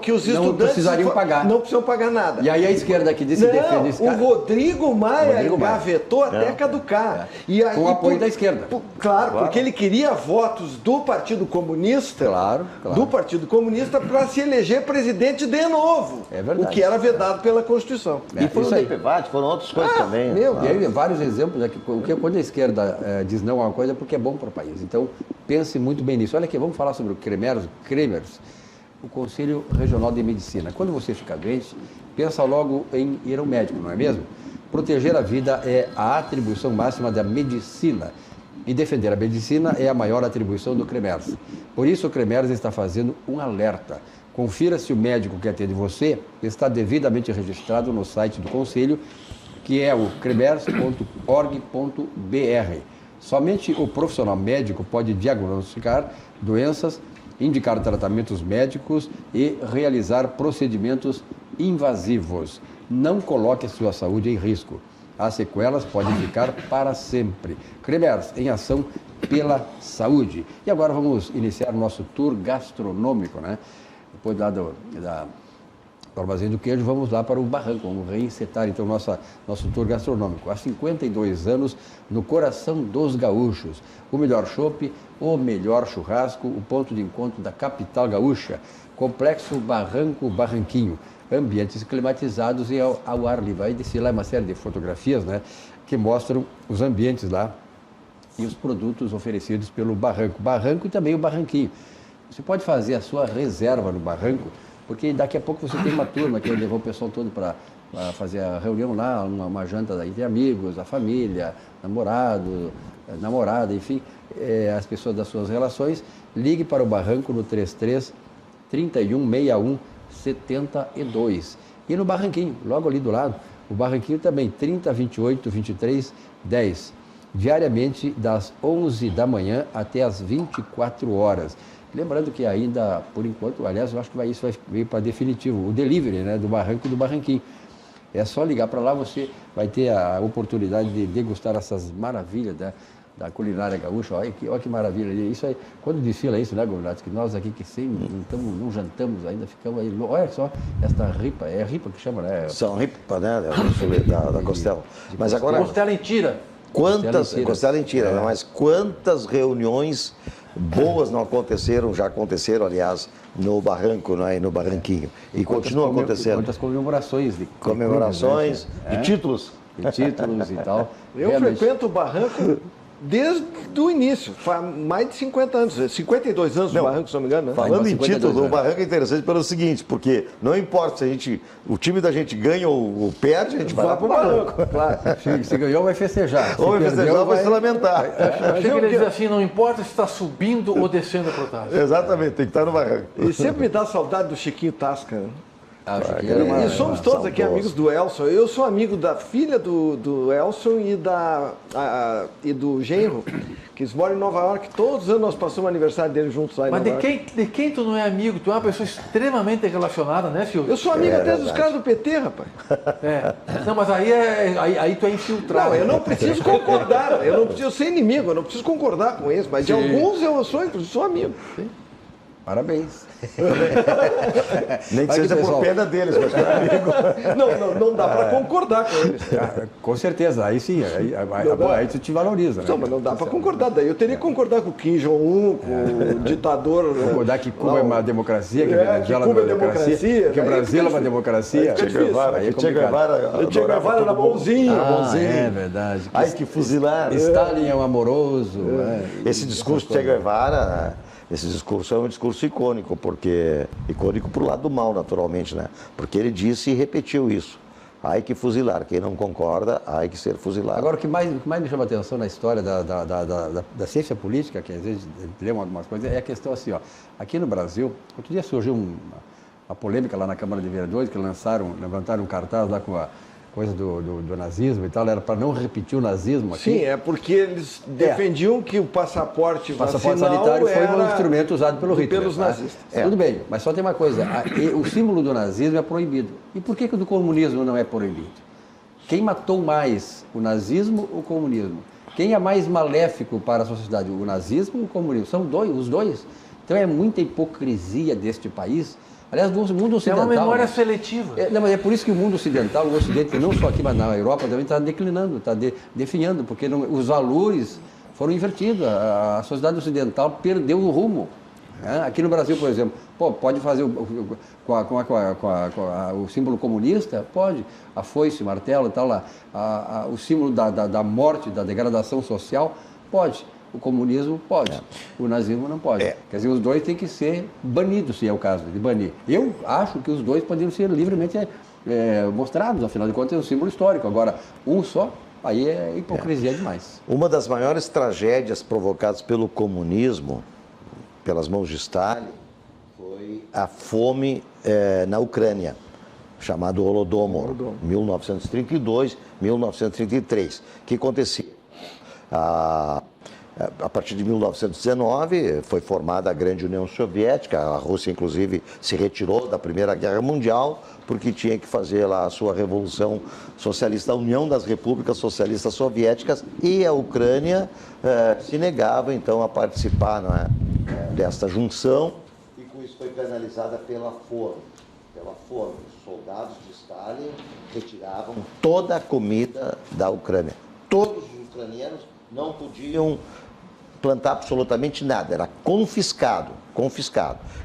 Speaker 2: que os estudantes
Speaker 1: não precisariam pagar.
Speaker 2: Não precisam pagar nada.
Speaker 1: E aí a esquerda que disse que defende esse cara.
Speaker 2: O Rodrigo Maia engavetou até caducar. E aí,
Speaker 1: com o apoio da esquerda.
Speaker 2: Claro, porque ele queria votos do Partido Comunista.
Speaker 1: Claro.
Speaker 2: Do Partido Comunista para se eleger presidente de novo.
Speaker 1: É verdade.
Speaker 2: O que era vedado pela Constituição.
Speaker 3: E foram o DPVAT, foram outras coisas também.
Speaker 1: E aí vários exemplos, quando a esquerda diz não a uma coisa, é porque é bom para o país. Então, pense muito bem nisso. Olha aqui, vamos falar sobre o Cremers, o Conselho Regional de Medicina. Quando você fica doente, pensa logo em ir ao médico, não é mesmo? Proteger a vida é a atribuição máxima da medicina. E defender a medicina é a maior atribuição do Cremers. Por isso, o Cremers está fazendo um alerta. Confira se o médico que atende você está devidamente registrado no site do Conselho, que é o cremers.org.br. Somente o profissional médico pode diagnosticar doenças, indicar tratamentos médicos e realizar procedimentos invasivos. Não coloque a sua saúde em risco. As sequelas podem ficar para sempre. Cremers, em ação pela saúde. E agora vamos iniciar o nosso tour gastronômico, né? Depois lá do Armazém do Queijo, vamos lá para o Barranco, vamos reencetar então nosso tour gastronômico. Há 52 anos, no coração dos gaúchos, o melhor chopp, o melhor churrasco, o ponto de encontro da capital gaúcha, Complexo Barranco Barranquinho, ambientes climatizados e ao ar livre. Aí desci lá uma série de fotografias, né, que mostram os ambientes lá e os produtos oferecidos pelo Barranco e também o Barranquinho. Você pode fazer a sua reserva no Barranco, porque daqui a pouco você tem uma turma que levou o pessoal todo para fazer a reunião lá, uma janta entre amigos, a família, namorado, namorada, enfim, as pessoas das suas relações. Ligue para o Barranco no 33 31 61 72. E no Barranquinho, logo ali do lado, o Barranquinho também, 30 28 23 10. Diariamente, das 11 da manhã até as 24 horas. Lembrando que ainda, por enquanto, aliás, eu acho que isso vai vir para definitivo, o delivery, né, do Barranco e do Barranquinho. É só ligar para lá, você vai ter a oportunidade de degustar essas maravilhas da culinária gaúcha. Olha que maravilha. Isso aí, quando desfila isso, né, Governato? Que nós aqui que não jantamos ainda, ficamos aí. Olha só, esta ripa, é ripa que chama, né?
Speaker 3: São ripa, né, da costela. Mas agora...
Speaker 4: Costela em tira.
Speaker 3: Costela em tira, né? Mas quantas reuniões boas não aconteceram, já aconteceram, aliás, no Barranco, né, no Barranquinho. E continuam acontecendo.
Speaker 1: Quantas comemorações.
Speaker 3: Comemorações de títulos.
Speaker 1: De títulos e tal.
Speaker 2: Eu frequento o Barranco desde o início, faz mais de 50 anos, 52 anos no Barranco, se não me engano. Né?
Speaker 3: Falando em títulos, o Barranco é interessante pelo seguinte, porque não importa se o time da gente ganha ou perde, a gente vai lá pro Barranco.
Speaker 1: Claro, se ganhou vai festejar.
Speaker 3: Ou vai festejar, vai se lamentar.
Speaker 4: Achei que ele diz assim, não importa se está subindo ou descendo o Protásio.
Speaker 3: Exatamente, tem que estar no Barranco.
Speaker 2: E sempre me dá saudade do Chiquinho Tasca, né?
Speaker 1: Acho que era uma,
Speaker 2: E somos todos aqui amigos do Elson. Eu sou amigo da filha do Elson e do genro, que eles moram em Nova York. Todos os anos nós passamos o aniversário deles juntos lá em
Speaker 4: Mas
Speaker 2: Nova York.
Speaker 4: de quem tu não é amigo? Tu é uma pessoa extremamente relacionada, né, Silvio?
Speaker 2: Eu sou amigo até dos caras do PT, rapaz.
Speaker 4: É. Não, mas aí tu é infiltrado.
Speaker 2: Não, eu não preciso concordar. Eu não preciso ser inimigo, eu não preciso concordar com eles. Mas de alguns eu sou amigo. Sim.
Speaker 1: Parabéns.
Speaker 3: Nem que seja por pena deles, mas é amigo.
Speaker 2: Não dá para concordar com eles.
Speaker 1: Com certeza, aí sim, aí tu te valoriza.
Speaker 2: Não, mas não dá para concordar. Daí eu teria que concordar com o Kim Jong-un, com o ditador.
Speaker 1: Concordar que Cuba é uma democracia, que a Venezuela é uma democracia, que o Brasil é uma democracia.
Speaker 3: Che Guevara
Speaker 2: na mãozinha.
Speaker 1: É verdade.
Speaker 3: Ai, que fuzilar.
Speaker 1: Stalin é um amoroso.
Speaker 3: Esse discurso de Che Guevara, esse discurso é um discurso icônico, porque icônico para o lado do mal, naturalmente, né? Porque ele disse e repetiu isso. Ai que fuzilar, quem não concorda, ai que ser fuzilado.
Speaker 1: Agora, o que mais me chama a atenção na história da ciência política, que às vezes lemos algumas coisas, é a questão assim, ó. Aqui no Brasil, outro dia surgiu uma polêmica lá na Câmara de Vereadores, que levantaram um cartaz lá com a coisa do nazismo e tal, era para não repetir o nazismo aqui.
Speaker 2: Sim, é porque eles defendiam que o passaporte
Speaker 1: sanitário foi um instrumento usado pelo Hitler.
Speaker 2: Pelos nazistas.
Speaker 1: Tudo bem, mas só tem uma coisa, o símbolo do nazismo é proibido. E por que o do comunismo não é proibido? Quem matou mais, o nazismo ou o comunismo? Quem é mais maléfico para a sociedade, o nazismo ou o comunismo? São os dois. Então é muita hipocrisia deste país. Aliás, do mundo ocidental...
Speaker 4: É uma memória seletiva.
Speaker 1: Mas é por isso que o mundo ocidental, o Ocidente, não só aqui, mas na Europa também está declinando, está definhando, porque os valores foram invertidos. A sociedade ocidental perdeu o rumo. Aqui no Brasil, por exemplo, pode fazer o símbolo comunista? Pode. A foice, o martelo e tal, o símbolo da morte, da degradação social? Pode. O comunismo pode, o nazismo não pode. Quer dizer, os dois têm que ser banidos, se é o caso de banir. Eu acho que os dois poderiam ser livremente mostrados, afinal de contas é um símbolo histórico. Agora, um só, aí é hipocrisia demais.
Speaker 3: Uma das maiores tragédias provocadas pelo comunismo, pelas mãos de Stalin, foi a fome na Ucrânia, chamado Holodomor, 1932, 1933. O que acontecia? A partir de 1919 foi formada a Grande União Soviética, a Rússia inclusive se retirou da Primeira Guerra Mundial porque tinha que fazer lá a sua revolução socialista, a União das Repúblicas Socialistas Soviéticas, e a Ucrânia se negava então a participar desta junção, e com isso foi penalizada pela fome. Os soldados de Stalin retiravam toda a comida da Ucrânia. Todos os ucranianos não podiam plantar absolutamente nada, era confiscado.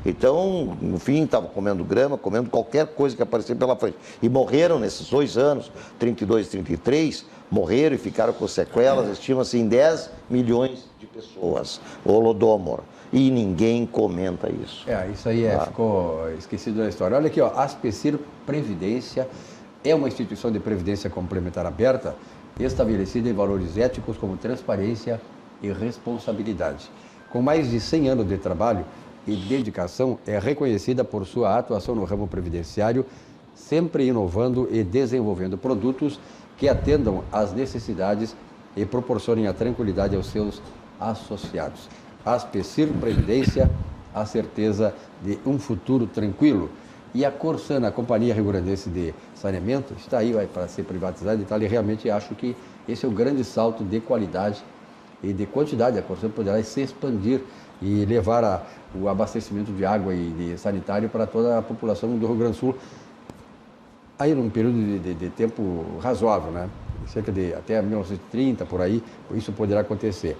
Speaker 3: Então, no fim, estavam comendo grama, comendo qualquer coisa que aparecia pela frente. E morreram nesses 2 anos, 32 e 33, morreram e ficaram com sequelas, estima-se em 10 milhões de pessoas, o Holodomor. E ninguém comenta isso.
Speaker 1: Isso aí ficou esquecido da história. Olha aqui, ó, a Aspecir Previdência é uma instituição de previdência complementar aberta, estabelecida em valores éticos como transparência e responsabilidade. Com mais de 100 anos de trabalho e dedicação, é reconhecida por sua atuação no ramo previdenciário, sempre inovando e desenvolvendo produtos que atendam às necessidades e proporcionem a tranquilidade aos seus associados. Aspecir Previdência, a certeza de um futuro tranquilo. E a Corsana, a Companhia Rio Grandense de Saneamento, está aí para ser privatizada e tal, e realmente acho que esse é o grande salto de qualidade e de quantidade. A Corsana poderá se expandir e levar o abastecimento de água e de sanitário para toda a população do Rio Grande do Sul, aí num período de tempo razoável, né? Cerca de até 1930, por aí, isso poderá acontecer.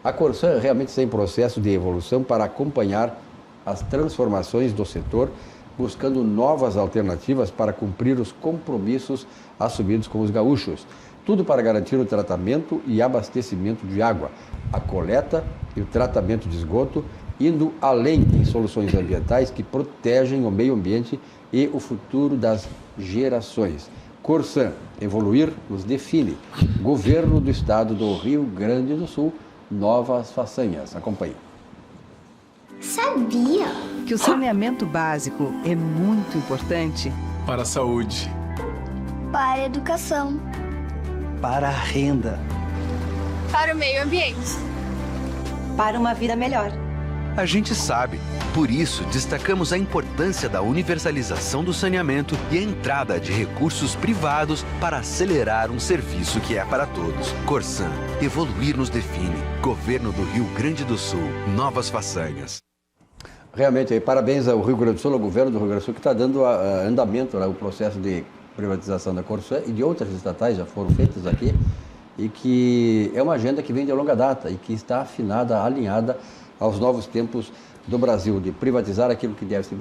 Speaker 1: A Corsan realmente está em processo de evolução para acompanhar as transformações do setor, buscando novas alternativas para cumprir os compromissos assumidos com os gaúchos. Tudo para garantir o tratamento e abastecimento de água, a coleta e o tratamento de esgoto, indo além em soluções ambientais que protegem o meio ambiente e o futuro das gerações. Corsan, evoluir nos define. Governo do Estado do Rio Grande do Sul, novas façanhas. Acompanhe.
Speaker 7: Sabia que o saneamento básico é muito importante
Speaker 8: para a saúde,
Speaker 9: para a educação,
Speaker 10: para a renda,
Speaker 9: para o meio ambiente,
Speaker 11: para uma vida melhor.
Speaker 12: A gente sabe. Por isso, destacamos a importância da universalização do saneamento e a entrada de recursos privados para acelerar um serviço que é para todos. Corsan, evoluir nos define. Governo do Rio Grande do Sul, novas façanhas.
Speaker 1: Realmente, parabéns ao Rio Grande do Sul, ao governo do Rio Grande do Sul, que está dando andamento ao processo de privatização da Corsan e de outras estatais já foram feitas aqui, e que é uma agenda que vem de longa data e que está afinada, alinhada aos novos tempos do Brasil, de privatizar aquilo que deve ser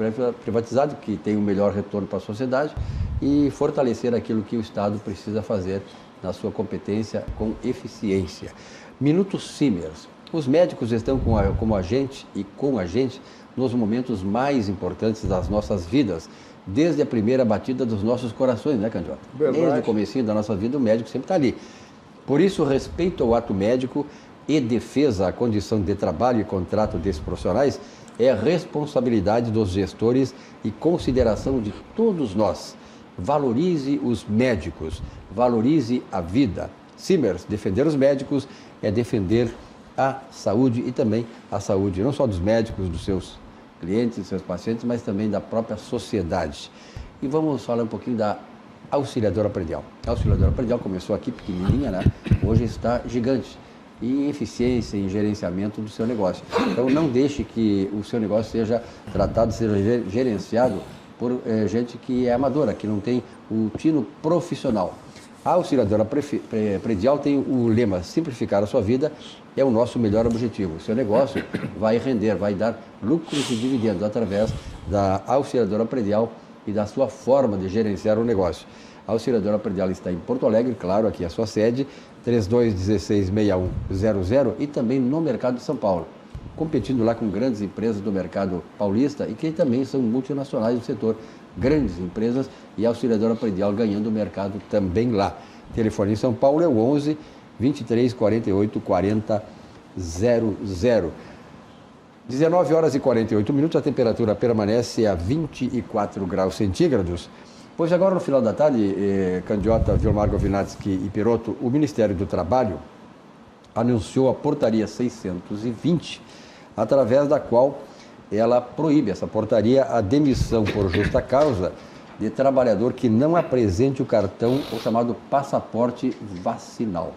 Speaker 1: privatizado, que tem o melhor retorno para a sociedade, e fortalecer aquilo que o Estado precisa fazer na sua competência com eficiência. Minuto Simers. Os médicos estão como a gente e com a gente nos momentos mais importantes das nossas vidas, desde a primeira batida dos nossos corações, né, Candiota?
Speaker 2: Verdade.
Speaker 1: Desde o comecinho da nossa vida, o médico sempre está ali. Por isso, respeito ao ato médico e defesa à condição de trabalho e contrato desses profissionais é responsabilidade dos gestores e consideração de todos nós. Valorize os médicos, valorize a vida. Simers, defender os médicos é defender a saúde e também a saúde, não só dos médicos, dos seus clientes, dos seus pacientes, mas também da própria sociedade. E vamos falar um pouquinho da Auxiliadora Predial. A Auxiliadora Predial começou aqui pequenininha, né? Hoje está gigante. E em eficiência, em gerenciamento do seu negócio. Então, não deixe que o seu negócio seja tratado, seja gerenciado por gente que é amadora, que não tem o tino profissional. A Auxiliadora Predial tem o lema simplificar a sua vida, é o nosso melhor objetivo. O seu negócio vai render, vai dar lucros e dividendos através da Auxiliadora Predial e da sua forma de gerenciar o negócio. A Auxiliadora Predial está em Porto Alegre, claro, aqui é a sua sede, 3216-6100 e também no mercado de São Paulo, competindo lá com grandes empresas do mercado paulista e que também são multinacionais do setor, grandes empresas, e a Auxiliadora Predial ganhando o mercado também lá. O telefone em São Paulo é o 11 23 48 40 00. 19 horas e 48 minutos, a temperatura permanece a 24 graus centígrados. Pois agora, no final da tarde, Candiota, Vilmar Govinatsky e Piroto, o Ministério do Trabalho anunciou a portaria 620, através da qual ela proíbe, essa portaria, a demissão por justa causa de trabalhador que não apresente o cartão, ou chamado passaporte vacinal.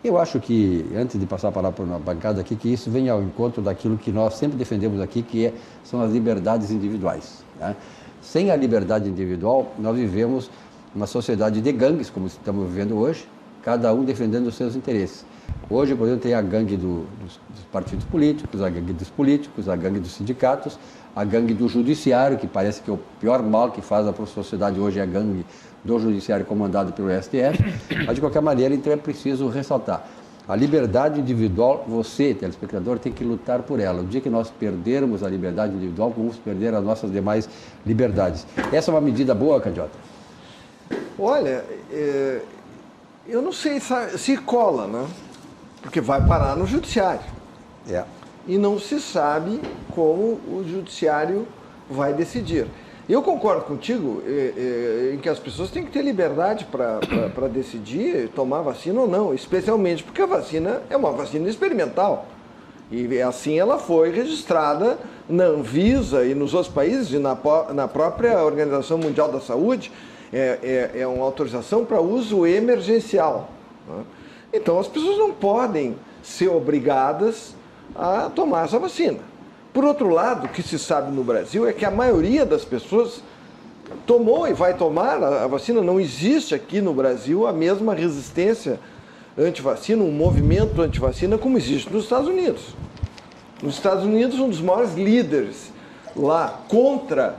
Speaker 1: Eu acho que, antes de passar a palavra para uma bancada aqui, que isso vem ao encontro daquilo que nós sempre defendemos aqui, que são as liberdades individuais, né? Sem a liberdade individual, nós vivemos uma sociedade de gangues, como estamos vivendo hoje, cada um defendendo os seus interesses. Hoje, por exemplo, tem a gangue dos partidos políticos, a gangue dos políticos, a gangue dos sindicatos, a gangue do judiciário, que parece que é o pior mal que faz a sociedade hoje é a gangue do judiciário comandado pelo STF. Mas, de qualquer maneira, então é preciso ressaltar. A liberdade individual, você, telespectador, tem que lutar por ela. O dia que nós perdermos a liberdade individual, vamos perder as nossas demais liberdades. Essa é uma medida boa, Candiota?
Speaker 2: Olha, eu não sei se cola, né? Porque vai parar no judiciário. E não se sabe como o judiciário vai decidir. Eu concordo contigo em que as pessoas têm que ter liberdade para decidir tomar vacina ou não, especialmente porque a vacina é uma vacina experimental. E assim ela foi registrada na Anvisa e nos outros países, e na própria Organização Mundial da Saúde, é uma autorização para uso emergencial, né? Então as pessoas não podem ser obrigadas a tomar essa vacina. Por outro lado, o que se sabe no Brasil é que a maioria das pessoas tomou e vai tomar a vacina. Não existe aqui no Brasil a mesma resistência antivacina, um movimento antivacina como existe nos Estados Unidos. Nos Estados Unidos, um dos maiores líderes lá contra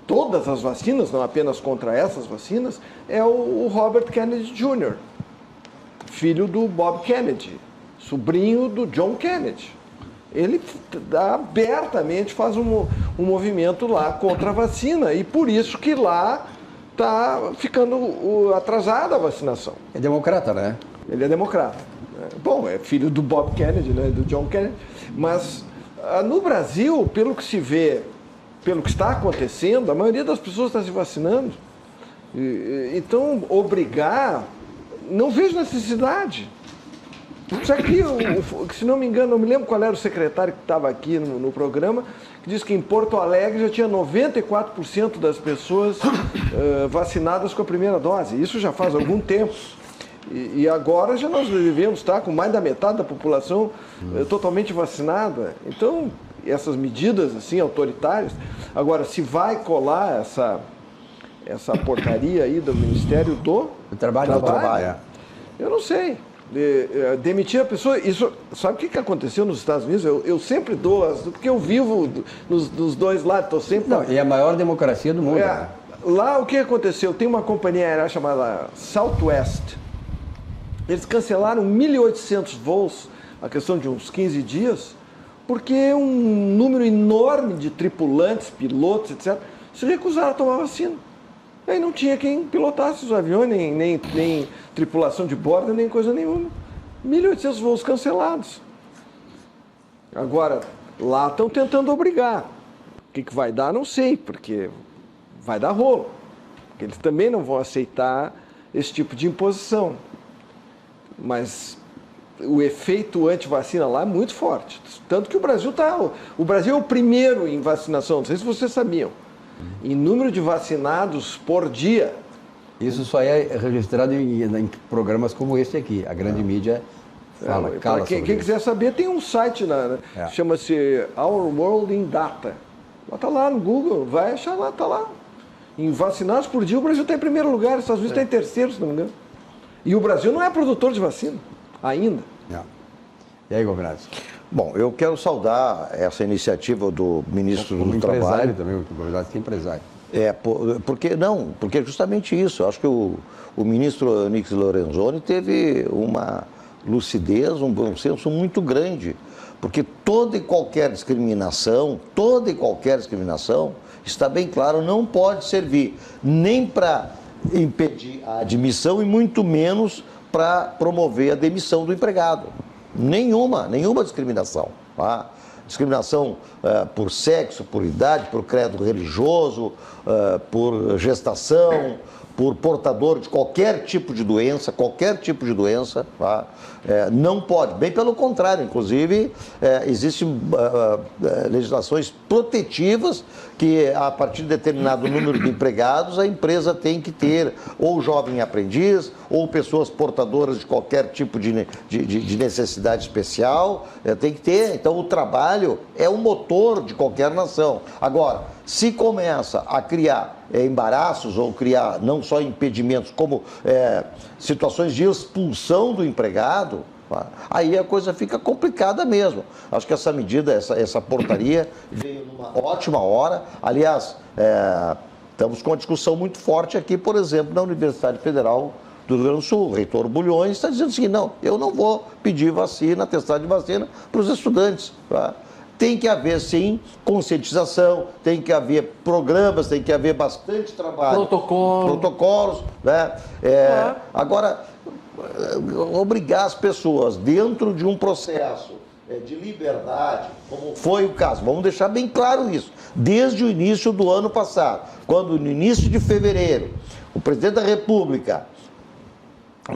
Speaker 2: todas as vacinas, não apenas contra essas vacinas, é o Robert Kennedy Jr., filho do Bob Kennedy, sobrinho do John Kennedy. Ele abertamente faz um movimento lá contra a vacina e por isso que lá está ficando atrasada a vacinação.
Speaker 1: É democrata, né?
Speaker 2: Ele é democrata. Bom, é filho do Bob Kennedy, né, do John Kennedy, mas no Brasil, pelo que se vê pelo que está acontecendo, a maioria das pessoas está se vacinando. Então, obrigar, não vejo necessidade. Isso aqui, se não me engano, não me lembro qual era o secretário que estava aqui no programa, que disse que em Porto Alegre já tinha 94% das pessoas vacinadas com a primeira dose. Isso já faz algum tempo. E agora já nós devemos estar com mais da metade da população totalmente vacinada. Então, essas medidas assim autoritárias. Agora, se vai colar essa portaria aí do Ministério do Trabalho, eu não sei. Demitir a pessoa, isso, sabe o que aconteceu nos Estados Unidos? Eu sempre dou, porque eu vivo nos dois lados, estou sempre...
Speaker 1: Não, e a maior democracia do mundo.
Speaker 2: Lá o que aconteceu? Tem uma companhia aérea chamada Southwest. Eles cancelaram 1.800 voos, a questão de uns 15 dias, porque um número enorme de tripulantes, pilotos, etc., se recusaram a tomar vacina. Aí não tinha quem pilotasse os aviões, nem tripulação de bordo, nem coisa nenhuma. 1.800 voos cancelados. Agora, lá estão tentando obrigar. O que vai dar, não sei, porque vai dar rolo. Porque eles também não vão aceitar esse tipo de imposição. Mas o efeito anti-vacina lá é muito forte. Tanto que o Brasil é o primeiro em vacinação, não sei se vocês sabiam. Em número de vacinados por dia.
Speaker 1: Isso só é registrado em programas como esse aqui. A grande mídia fala, cala sobre
Speaker 2: quem quiser saber, tem um site, chama-se Our World in Data. Bota lá no Google, vai achar lá, tá lá. Em vacinados por dia, o Brasil está em primeiro lugar, os Estados Unidos está em terceiro, se não me engano. E o Brasil não é produtor de vacina, ainda.
Speaker 1: E aí, governador?
Speaker 3: Bom, eu quero saudar essa iniciativa do ministro do Trabalho.
Speaker 1: Empresário também, o governador que é empresário.
Speaker 3: Porque justamente isso. Eu acho que o ministro Onyx Lorenzoni teve uma lucidez, um bom senso muito grande. Porque toda e qualquer discriminação, está bem claro, não pode servir nem para impedir a admissão e muito menos para promover a demissão do empregado. Nenhuma discriminação. Tá? Discriminação por sexo, por idade, por credo religioso, por gestação, por portador de qualquer tipo de doença, tá? Não pode. Bem pelo contrário, inclusive, existem legislações protetivas que, a partir de determinado número de empregados, a empresa tem que ter ou jovem aprendiz, ou pessoas portadoras de qualquer tipo de necessidade especial, tem que ter. Então, o trabalho é o motor de qualquer nação. Agora, se começa a criar embaraços ou criar não só impedimentos, como situações de expulsão do empregado, aí a coisa fica complicada mesmo. Acho que essa medida, essa portaria veio numa ótima hora. Aliás, estamos com uma discussão muito forte aqui, por exemplo, na Universidade Federal do Rio Grande do Sul. O reitor Bulhões está dizendo o seguinte: não, eu não vou pedir vacina, testagem de vacina para os estudantes. Tá? Tem que haver, sim, conscientização, tem que haver programas, tem que haver bastante trabalho. Protocolos. Né? Agora, obrigar as pessoas dentro de um processo de liberdade, como foi o caso, vamos deixar bem claro isso, desde o início do ano passado, quando no início de fevereiro, o presidente da República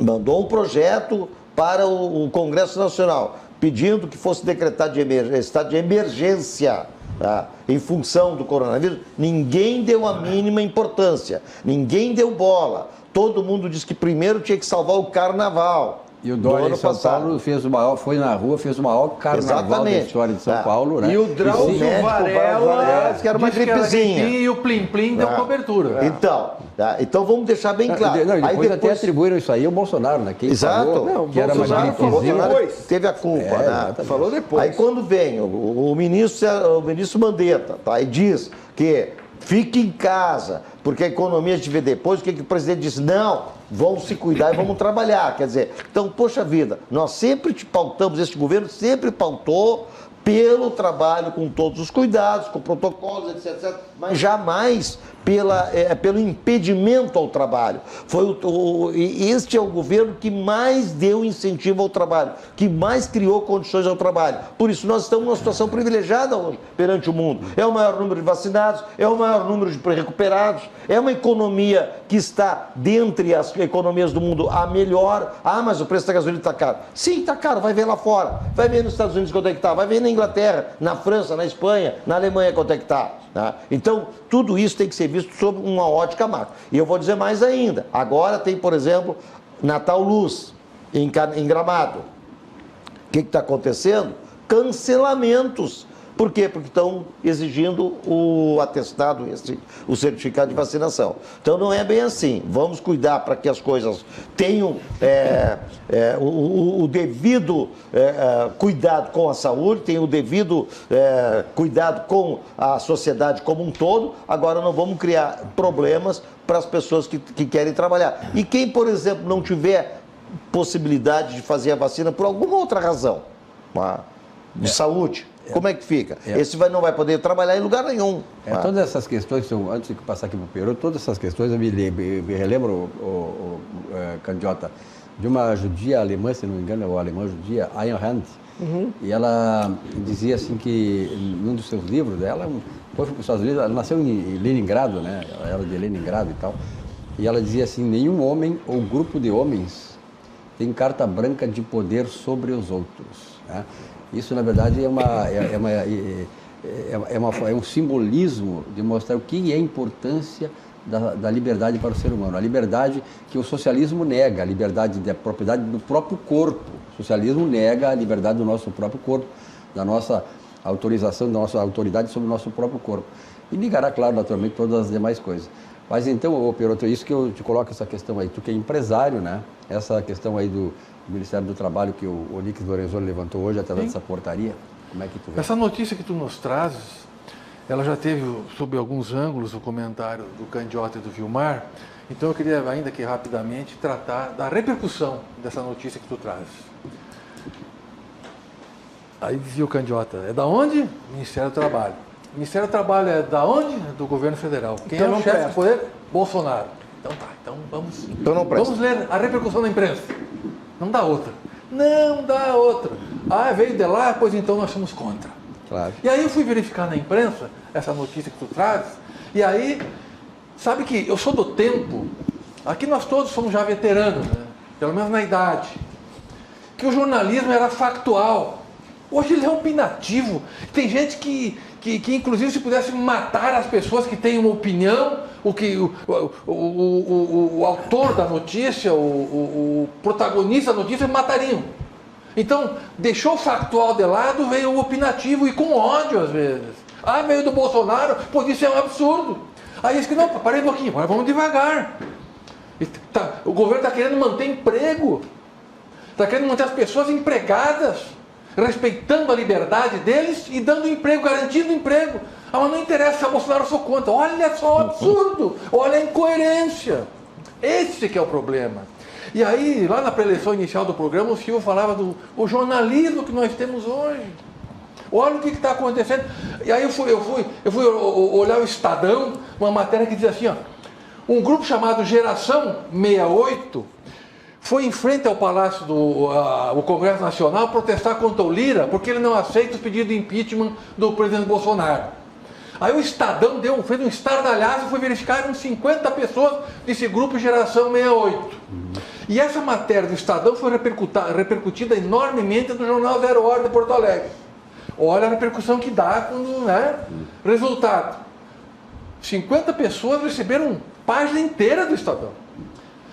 Speaker 3: mandou um projeto para o Congresso Nacional, pedindo que fosse decretado estado de emergência, tá? Em função do coronavírus, ninguém deu a mínima importância, ninguém deu bola. Todo mundo disse que primeiro tinha que salvar o carnaval.
Speaker 1: E o Dória em São Paulo foi na rua, fez o maior carnaval da história de São Paulo, né?
Speaker 2: E o Drauzio Varela,
Speaker 3: que era uma gripezinha.
Speaker 4: E o Plim Plim deu cobertura.
Speaker 3: Então vamos deixar bem claro.
Speaker 1: Não, depois até atribuíram isso aí ao Bolsonaro, né? Quem falou que era uma gripezinha.
Speaker 3: Teve a culpa, né?
Speaker 2: Falou depois.
Speaker 3: Aí quando vem o ministro Mandetta, tá? E diz que fique em casa, porque a economia a gente vê depois. O que o presidente disse? Não, vamos se cuidar e vamos trabalhar. Quer dizer, então, poxa vida, nós sempre te pautamos, este governo sempre pautou pelo trabalho com todos os cuidados, com protocolos, etc, mas jamais pelo impedimento ao trabalho. Este é o governo que mais deu incentivo ao trabalho, que mais criou condições ao trabalho. Por isso nós estamos numa situação privilegiada hoje perante o mundo. É o maior número de vacinados, é o maior número de recuperados, é uma economia que está dentre as economias do mundo a melhor. Ah, mas o preço da gasolina está caro. Sim, está caro, vai ver lá fora, vai ver nos Estados Unidos quanto é que está, vai ver na Inglaterra, na França, na Espanha, na Alemanha quanto é que está. Tá? Então, tudo isso tem que ser visto sob uma ótica macro. E eu vou dizer mais ainda. Agora tem, por exemplo, Natal Luz, em Gramado. O que está acontecendo? Cancelamentos. Por quê? Porque estão exigindo o atestado, o certificado de vacinação. Então, não é bem assim. Vamos cuidar para que as coisas tenham o devido cuidado com a saúde, tenham o devido cuidado com a sociedade como um todo. Agora, não vamos criar problemas para as pessoas que querem trabalhar. E quem, por exemplo, não tiver possibilidade de fazer a vacina por alguma outra razão, de saúde, como é que fica? Esse não vai poder trabalhar em lugar nenhum.
Speaker 1: Todas essas questões, antes de passar aqui para o Peru, todas essas questões eu me relembro, Candiota, de uma judia alemã, se não me engano, ou alemã judia, Ayn Rand, e ela dizia assim que, num dos seus livros dela, foi para os Estados Unidos, ela nasceu em Leningrado, né? Ela era de Leningrado e tal, e ela dizia assim, nenhum homem ou grupo de homens tem carta branca de poder sobre os outros, né? Isso, na verdade, é um simbolismo de mostrar o que é a importância da liberdade para o ser humano. A liberdade que o socialismo nega, a liberdade da propriedade do próprio corpo. O socialismo nega a liberdade do nosso próprio corpo, da nossa autorização, da nossa autoridade sobre o nosso próprio corpo. E negará, claro, naturalmente, todas as demais coisas. Mas então, Peroto, isso que eu te coloco, essa questão aí, tu que é empresário, né? Essa questão aí do Ministério do Trabalho que o Onix Lorenzoni levantou hoje através dessa portaria, como é que tu vê?
Speaker 4: Essa notícia que tu nos trazes, ela já teve, sob alguns ângulos, o comentário do Candiota e do Vilmar, então eu queria ainda que rapidamente tratar da repercussão dessa notícia que tu trazes. Aí dizia o Candiota, é da onde? Ministério do Trabalho. O Ministério do Trabalho é da onde? Do governo federal. Quem então é o chefe do poder? Bolsonaro. Então tá, então vamos ler a repercussão da imprensa. Não dá outra. Não dá outra. Ah, veio de lá, pois então nós somos contra.
Speaker 1: Claro.
Speaker 4: E aí eu fui verificar na imprensa essa notícia que tu trazes, e aí, sabe que eu sou do tempo, aqui nós todos somos já veteranos, né? Pelo menos na idade, que o jornalismo era factual. Hoje ele é opinativo. Tem gente que inclusive, se pudesse matar as pessoas que têm uma opinião, o autor da notícia, o protagonista da notícia, matariam. Então, deixou o factual de lado, veio o opinativo e com ódio às vezes. Ah, veio do Bolsonaro, pois isso é um absurdo. Aí disse que não, parei um pouquinho, agora vamos devagar. O governo está querendo manter emprego, está querendo manter as pessoas empregadas, respeitando a liberdade deles e dando emprego, garantindo emprego. Ah, mas não interessa, a Bolsonaro sou contra. Olha só o absurdo, olha a incoerência. Esse que é o problema. E aí, lá na pré-eleição inicial do programa, o Silvio falava do jornalismo que nós temos hoje. Olha o que está acontecendo. E aí eu fui olhar o Estadão, uma matéria que dizia assim, ó, um grupo chamado Geração 68 foi em frente ao Palácio do Congresso Nacional protestar contra o Lira, porque ele não aceita o pedido de impeachment do presidente Bolsonaro. Aí o Estadão fez um estardalhaço e foi verificar, eram 50 pessoas desse grupo Geração 68. E essa matéria do Estadão foi repercutida enormemente no jornal Zero Hora de Porto Alegre. Olha a repercussão que dá quando, né? Resultado, 50 pessoas receberam página inteira do Estadão.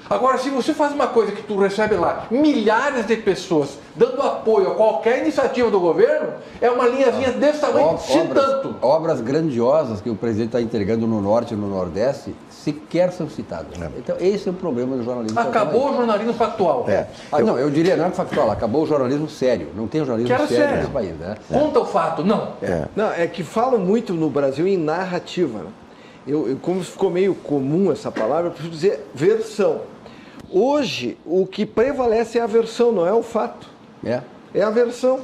Speaker 4: Agora, se você faz uma coisa que tu recebe lá, milhares de pessoas dando apoio a qualquer iniciativa do governo, é uma linhazinha desse tamanho, tanto.
Speaker 1: Obras grandiosas que o presidente está entregando no Norte e no Nordeste sequer são citadas. Então, esse é o problema do jornalismo.
Speaker 4: Acabou o jornalismo factual.
Speaker 1: Não, eu diria, não é factual, acabou o jornalismo sério. Não tem jornalismo sério nesse país. Né?
Speaker 4: Conta o fato, não.
Speaker 2: Não, é que falam muito no Brasil em narrativa. Como ficou meio comum essa palavra, eu preciso dizer versão. Hoje, o que prevalece é a versão, não é o fato. É a versão.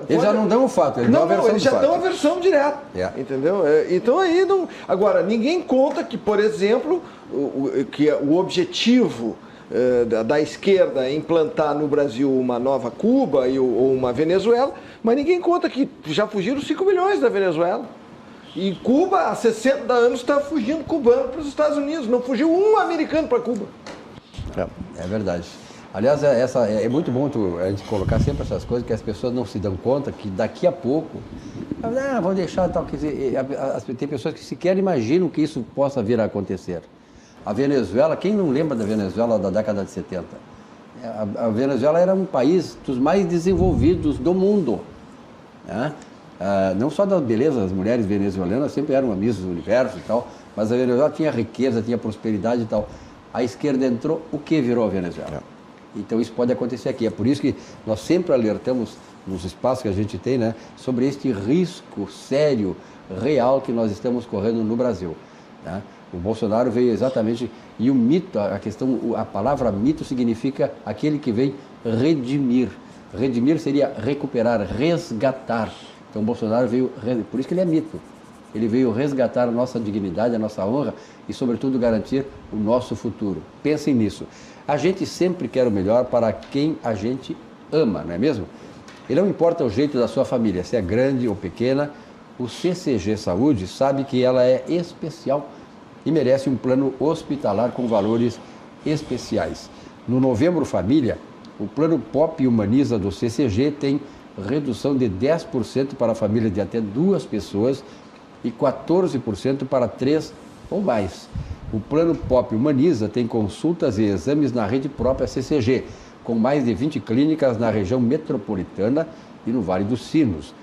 Speaker 1: Eles já não dão o fato, eles dão a versão
Speaker 2: eles já dão a versão direta, entendeu? Então aí não... Agora, ninguém conta que, por exemplo, o objetivo da esquerda é implantar no Brasil uma nova Cuba ou uma Venezuela, mas ninguém conta que já fugiram 5 milhões da Venezuela. E Cuba, há 60 anos, está fugindo cubano para os Estados Unidos, não fugiu um americano para Cuba.
Speaker 1: É verdade. Aliás, é muito bom a gente colocar sempre essas coisas que as pessoas não se dão conta que daqui a pouco, vão deixar tal, quer dizer, tem pessoas que sequer imaginam que isso possa vir a acontecer. A Venezuela, quem não lembra da Venezuela da década de 70? A Venezuela era um país dos mais desenvolvidos do mundo, né? Não só da beleza, as mulheres venezuelanas sempre eram amigas do universo e tal, mas a Venezuela tinha riqueza, tinha prosperidade e tal. A esquerda entrou, o que virou a Venezuela? Então isso pode acontecer aqui. É por isso que nós sempre alertamos nos espaços que a gente tem, né, sobre este risco sério, real que nós estamos correndo no Brasil, né? O Bolsonaro veio exatamente, e o mito, a palavra mito significa aquele que vem redimir. Redimir seria recuperar, resgatar. Então o Bolsonaro veio, por isso que ele é mito. Ele veio resgatar a nossa dignidade, a nossa honra e, sobretudo, garantir o nosso futuro. Pensem nisso. A gente sempre quer o melhor para quem a gente ama, não é mesmo? E não importa o jeito da sua família, se é grande ou pequena, o CCG Saúde sabe que ela é especial e merece um plano hospitalar com valores especiais. No Novembro Família, o plano Pop Humaniza do CCG tem redução de 10% para a família de até 2 pessoas e 14% para 3 ou mais. O plano Pop Humaniza tem consultas e exames na rede própria CCG, com mais de 20 clínicas na região metropolitana e no Vale dos Sinos.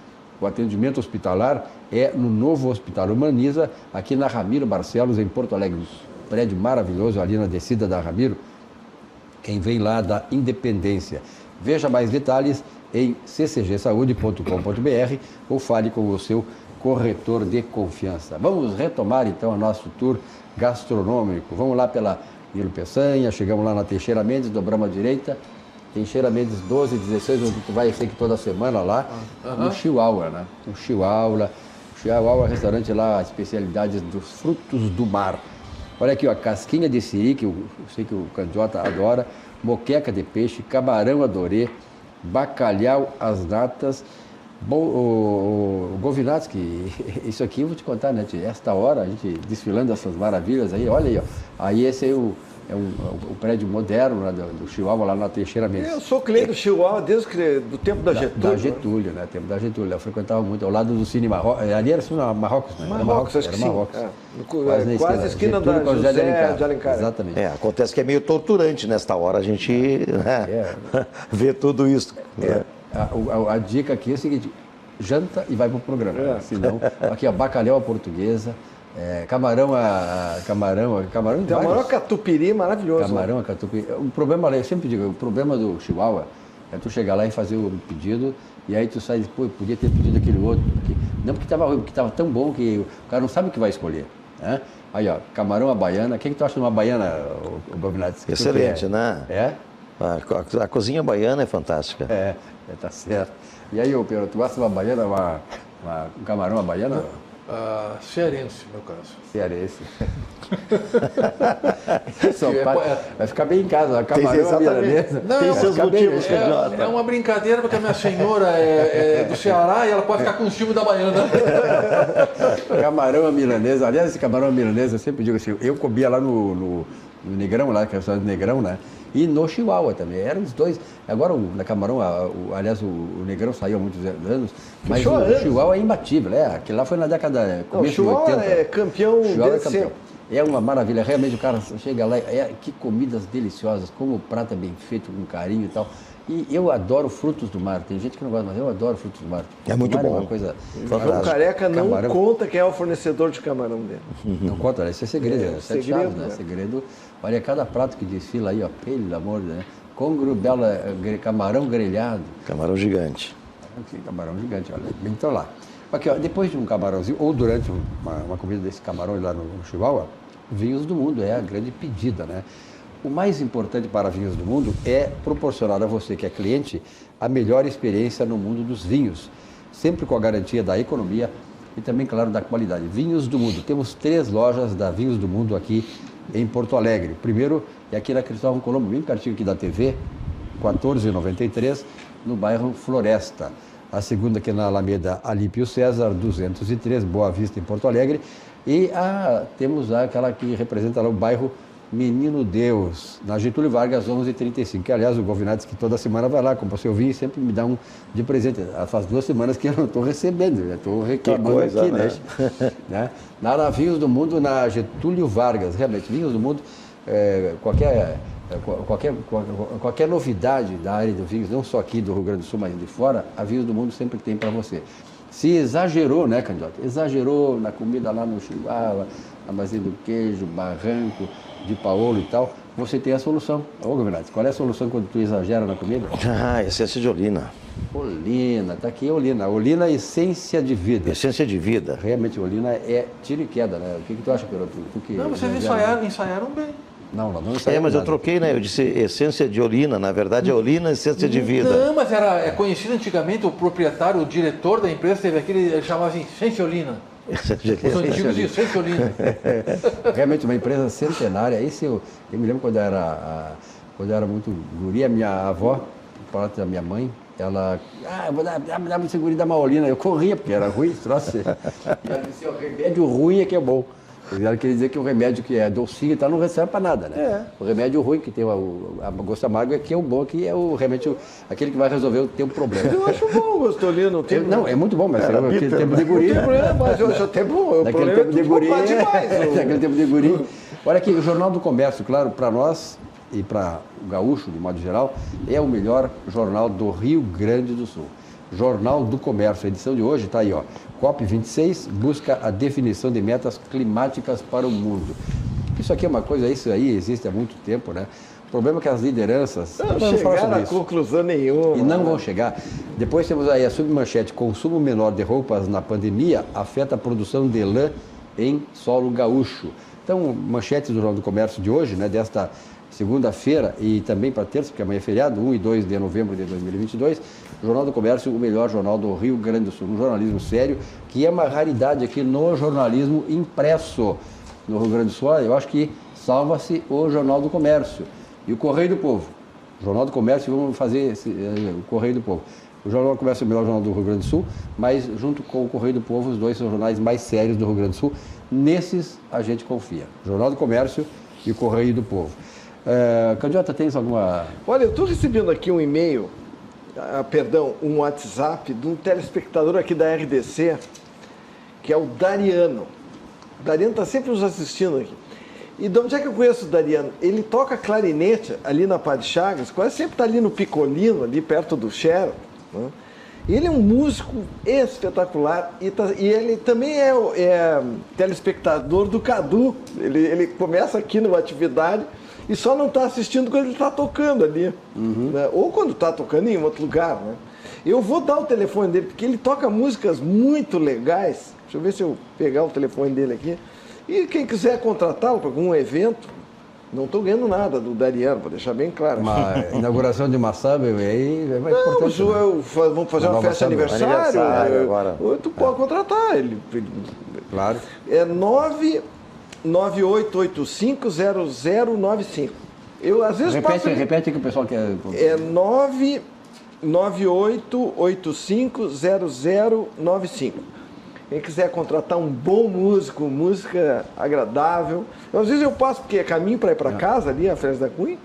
Speaker 1: O atendimento hospitalar é no novo Hospital Humaniza, aqui na Ramiro Barcelos, em Porto Alegre. Um prédio maravilhoso ali na descida da Ramiro, quem vem lá da Independência. Veja mais detalhes em ccgsaude.com.br ou fale com o seu corretor de confiança. Vamos retomar então o nosso tour gastronômico. Vamos lá pela Nilo Peçanha, chegamos lá na Teixeira Mendes, dobramos à direita, Teixeira Mendes 12, 16, onde tu vai, sei que toda semana lá, no Chihuahua, né? No Chihuahua, restaurante lá, especialidades dos frutos do mar. Olha aqui, ó, casquinha de siri, que eu sei que o Candiota adora, moqueca de peixe, camarão adorê, bacalhau às natas, o Govinatsky, isso aqui eu vou te contar, né? Esta hora, a gente desfilando essas maravilhas aí, olha aí, ó. Aí esse aí o prédio moderno, né, do Chihuahua, lá na Teixeira Mendes.
Speaker 2: Eu sou cliente do Chihuahua desde do tempo da Getúlio.
Speaker 1: Da Getúlio, né? Tempo da Getúlio. Eu frequentava muito, ao lado do Cine Marrocos. Ali era Marrocos, né?
Speaker 2: Marrocos, acho que sim.
Speaker 1: Marrocos.
Speaker 2: Quase a esquina da José de Alencar.
Speaker 1: Exatamente.
Speaker 3: Acontece que é meio torturante nesta hora a gente ver tudo isso.
Speaker 1: A dica aqui é o seguinte, janta e vai pro programa. Senão, aqui, ó, bacalhau à portuguesa, camarão
Speaker 2: a catupiry maravilhoso.
Speaker 1: Camarão a catupiry. O problema, eu sempre digo, o problema do Chihuahua é tu chegar lá e fazer o pedido e aí tu sai e diz, pô, eu podia ter pedido aquele outro. Não porque estava ruim, porque estava tão bom que o cara não sabe o que vai escolher, né? Aí, ó, camarão à baiana. O que tu acha de uma baiana, o Bobinati?
Speaker 3: Excelente, né? A cozinha baiana é fantástica.
Speaker 1: Tá certo. E aí, Pedro, tu gosta de uma baiana, um camarão à baiana?
Speaker 4: Cearense, no meu caso.
Speaker 1: Cearense. Vai ficar bem em casa, camarão à milanesa.
Speaker 3: Tem seus motivos,
Speaker 4: é uma brincadeira, porque a minha senhora é do Ceará e ela pode ficar com o ciúme da baiana.
Speaker 1: Camarão à milanesa. Aliás, esse camarão à milanesa, eu sempre digo assim, eu comia lá no Negrão, lá, que é o restaurante Negrão, né? E no Chihuahua também, eram os dois. Agora, na Camarão, aliás, o Negrão saiu há muitos anos, mas o Chihuahua é imbatível, aquele lá foi na década, começo de 80. O
Speaker 2: Chihuahua é campeão desde sempre.
Speaker 1: É uma maravilha, realmente o cara chega lá, que comidas deliciosas, como o prato é bem feito, com carinho e tal. E eu adoro frutos do mar, tem gente que não gosta, mas eu adoro frutos do mar.
Speaker 3: É muito bom.
Speaker 1: É uma coisa
Speaker 2: o Careca não conta quem é o fornecedor de camarão dele.
Speaker 1: Não conta, isso é segredo, é sete chaves, né? Segredo. Olha, cada prato que desfila aí, ó, pelo amor de Deus, congro, bela, camarão grelhado.
Speaker 3: Camarão gigante.
Speaker 1: Camarão gigante, olha, então lá. Aqui, ó, depois de um camarãozinho, ou durante uma comida desse camarão lá no Chihuahua, vinhos do mundo, é a grande pedida, né? O mais importante para Vinhos do Mundo é proporcionar a você que é cliente a melhor experiência no mundo dos vinhos, sempre com a garantia da economia e também, claro, da qualidade. Vinhos do Mundo. Temos 3 lojas da Vinhos do Mundo aqui em Porto Alegre. Primeiro é aqui na Cristóvão Colombo, bem pertinho aqui da TV, 1493, no bairro Floresta. A segunda aqui na Alameda Alípio César, 203, Boa Vista, em Porto Alegre. E temos aquela que representa lá o bairro Menino Deus, na Getúlio Vargas, 1135, que aliás o Govinates que toda semana vai lá, compra seu vinho e sempre me dá um de presente. Faz 2 semanas que eu não estou recebendo, estou reclamando coisa, aqui, né? Na Vinhos do Mundo, na Getúlio Vargas, realmente, Vinhos do Mundo, qualquer novidade da área do vinhos, não só aqui do Rio Grande do Sul, mas de fora, a Vinhos do Mundo sempre tem para você. Se exagerou, né, Candiota? Exagerou na comida lá no Chihuahua, na Bacia do Queijo, Barranco, de Paolo e tal, você tem a solução. Ô, Govinates, qual é a solução quando tu exagera na comida?
Speaker 3: Essência de Olina.
Speaker 1: Olina, tá aqui a Olina. Olina, essência de vida.
Speaker 3: Essência de vida.
Speaker 1: Realmente, Olina é tiro e queda, né? O que tu acha, Peroto?
Speaker 4: Não, vocês ensaiaram bem.
Speaker 1: Não ensaiaram
Speaker 3: mas nada. Eu troquei, né? Eu disse essência de Olina, na verdade é Olina, essência de vida.
Speaker 4: Não, mas é conhecido antigamente, o proprietário, o diretor da empresa teve aquele, ele chamava assim, Essência Olina. Os antigos de Essência Olina.
Speaker 1: Realmente uma empresa centenária. Esse eu me lembro quando eu era muito guri, a minha avó, por parte da minha mãe, ela, eu vou dar esse guri da Maolina. Eu corria, porque era ruim esse troço. E ela disse, o remédio ruim é que é bom. Ela queria dizer que o remédio que é docinho e tal não serve para nada, né? O remédio ruim, que tem a gosto amargo, é que é o bom, que é o remédio, aquele que vai resolver o teu problema.
Speaker 2: Eu acho bom o gostolino.
Speaker 1: Não, é muito bom, mas naquele tempo de guri.
Speaker 2: Mas eu acho até bom.
Speaker 1: Naquele tempo de guri. Naquele tempo de guri. Olha aqui, o Jornal do Comércio, claro, para nós e para o gaúcho, de modo geral, é o melhor jornal do Rio Grande do Sul. Jornal do Comércio, a edição de hoje está aí, ó. COP26 busca a definição de metas climáticas para o mundo. Isso aqui é uma coisa, isso aí existe há muito tempo, né? O problema é que as lideranças
Speaker 2: não chegaram a conclusão nenhuma.
Speaker 1: E não vão chegar. Depois temos aí a submanchete: consumo menor de roupas na pandemia afeta a produção de lã em solo gaúcho. Então, manchetes do Jornal do Comércio de hoje, né, desta segunda-feira e também para terça, porque amanhã é feriado, 1 e 2 de novembro de 2022, Jornal do Comércio, o melhor jornal do Rio Grande do Sul, um jornalismo sério, que é uma raridade aqui no jornalismo impresso no Rio Grande do Sul. Eu acho que salva-se o Jornal do Comércio e o Correio do Povo. Jornal do Comércio, vamos fazer o Correio do Povo. O Jornal do Comércio é o melhor jornal do Rio Grande do Sul, mas junto com o Correio do Povo, os dois são jornais mais sérios do Rio Grande do Sul. Nesses a gente confia. Jornal do Comércio e o Correio do Povo. Candiota, tens alguma...
Speaker 2: Olha, eu estou recebendo aqui um e-mail, um WhatsApp de um telespectador aqui da RDC, que é o Dariano. O Dariano está sempre nos assistindo aqui. E de onde é que eu conheço o Dariano? Ele toca clarinete ali na Padre Chagas, quase sempre está ali no Picolino, ali perto do Xero, né? Ele é um músico espetacular e ele também é telespectador do Cadu. Ele começa aqui numa atividade e só não está assistindo quando ele está tocando ali, né? Ou quando está tocando em outro lugar, né? Eu vou dar o telefone dele, porque ele toca músicas muito legais. Deixa eu ver se eu pegar o telefone dele aqui. E quem quiser contratá-lo para algum evento, não estou ganhando nada do Dariano, para deixar bem claro.
Speaker 1: Uma inauguração de uma samba aí é mais importante.
Speaker 2: Não, vamos fazer uma festa de aniversário
Speaker 3: agora.
Speaker 2: Tu pode contratar ele.
Speaker 1: Claro.
Speaker 2: É 998850095. Eu às vezes
Speaker 1: repete que o pessoal quer.
Speaker 2: É 998850095. Quem quiser contratar um bom músico, música agradável. Às vezes eu passo, porque é caminho para ir para casa ali, a Festa da Cunha.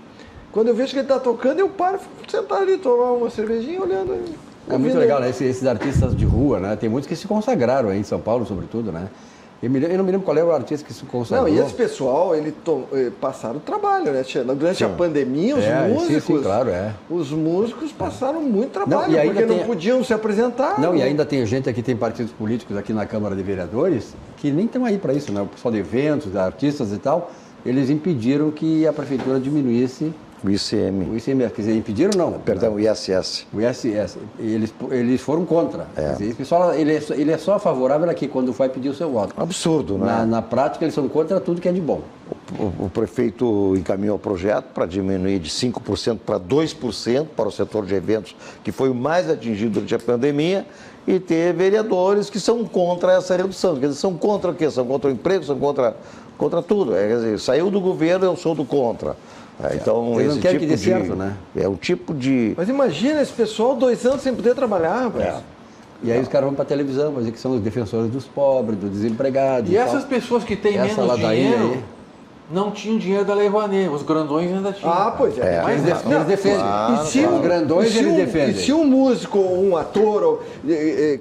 Speaker 2: Quando eu vejo que ele está tocando, eu paro, fico sentado ali, tomar uma cervejinha, olhando.
Speaker 1: É muito legal, né? Esses artistas de rua, né? Tem muitos que se consagraram aí em São Paulo, sobretudo, né? Eu não me lembro qual é o artista que se consagrou.
Speaker 2: Não, e esse pessoal, passaram trabalho, né? Durante a pandemia, os músicos...
Speaker 1: Sim, claro,
Speaker 2: Os músicos passaram muito trabalho, porque não podiam se apresentar.
Speaker 1: Não, e ainda tem gente aqui, tem partidos políticos aqui na Câmara de Vereadores, que nem estão aí para isso, né? O pessoal de eventos, artistas e tal, eles impediram que a prefeitura diminuísse...
Speaker 3: O ICM.
Speaker 1: O ICM, quer dizer, impediram não.
Speaker 3: Perdão, o ISS.
Speaker 1: O ISS. Eles foram contra. Quer dizer, esse pessoal, ele é só favorável aqui quando vai pedir o seu voto.
Speaker 3: Absurdo, né?
Speaker 1: Na prática, eles são contra tudo que é de bom.
Speaker 3: o prefeito encaminhou o projeto para diminuir de 5% para 2% para o setor de eventos, que foi o mais atingido durante a pandemia, e ter vereadores que são contra essa redução. Quer dizer, são contra o quê? São contra o emprego, são contra tudo. Quer dizer, saiu do governo, eu sou do contra. Então,
Speaker 1: eles não querem que dê
Speaker 3: de,
Speaker 1: certo, né?
Speaker 3: É um tipo de...
Speaker 2: Mas imagina esse pessoal 2 anos sem poder trabalhar, rapaz.
Speaker 1: E aí os caras vão para a televisão, mas que são os defensores dos pobres, dos desempregados.
Speaker 4: E essas pessoas que têm menos dinheiro
Speaker 1: aí,
Speaker 4: não tinham dinheiro da Lei Rouanet, os grandões ainda tinham.
Speaker 2: Ah, pois é.
Speaker 1: Mas eles defendem.
Speaker 2: E se
Speaker 1: os grandões eles defendem.
Speaker 2: E se um músico ou um ator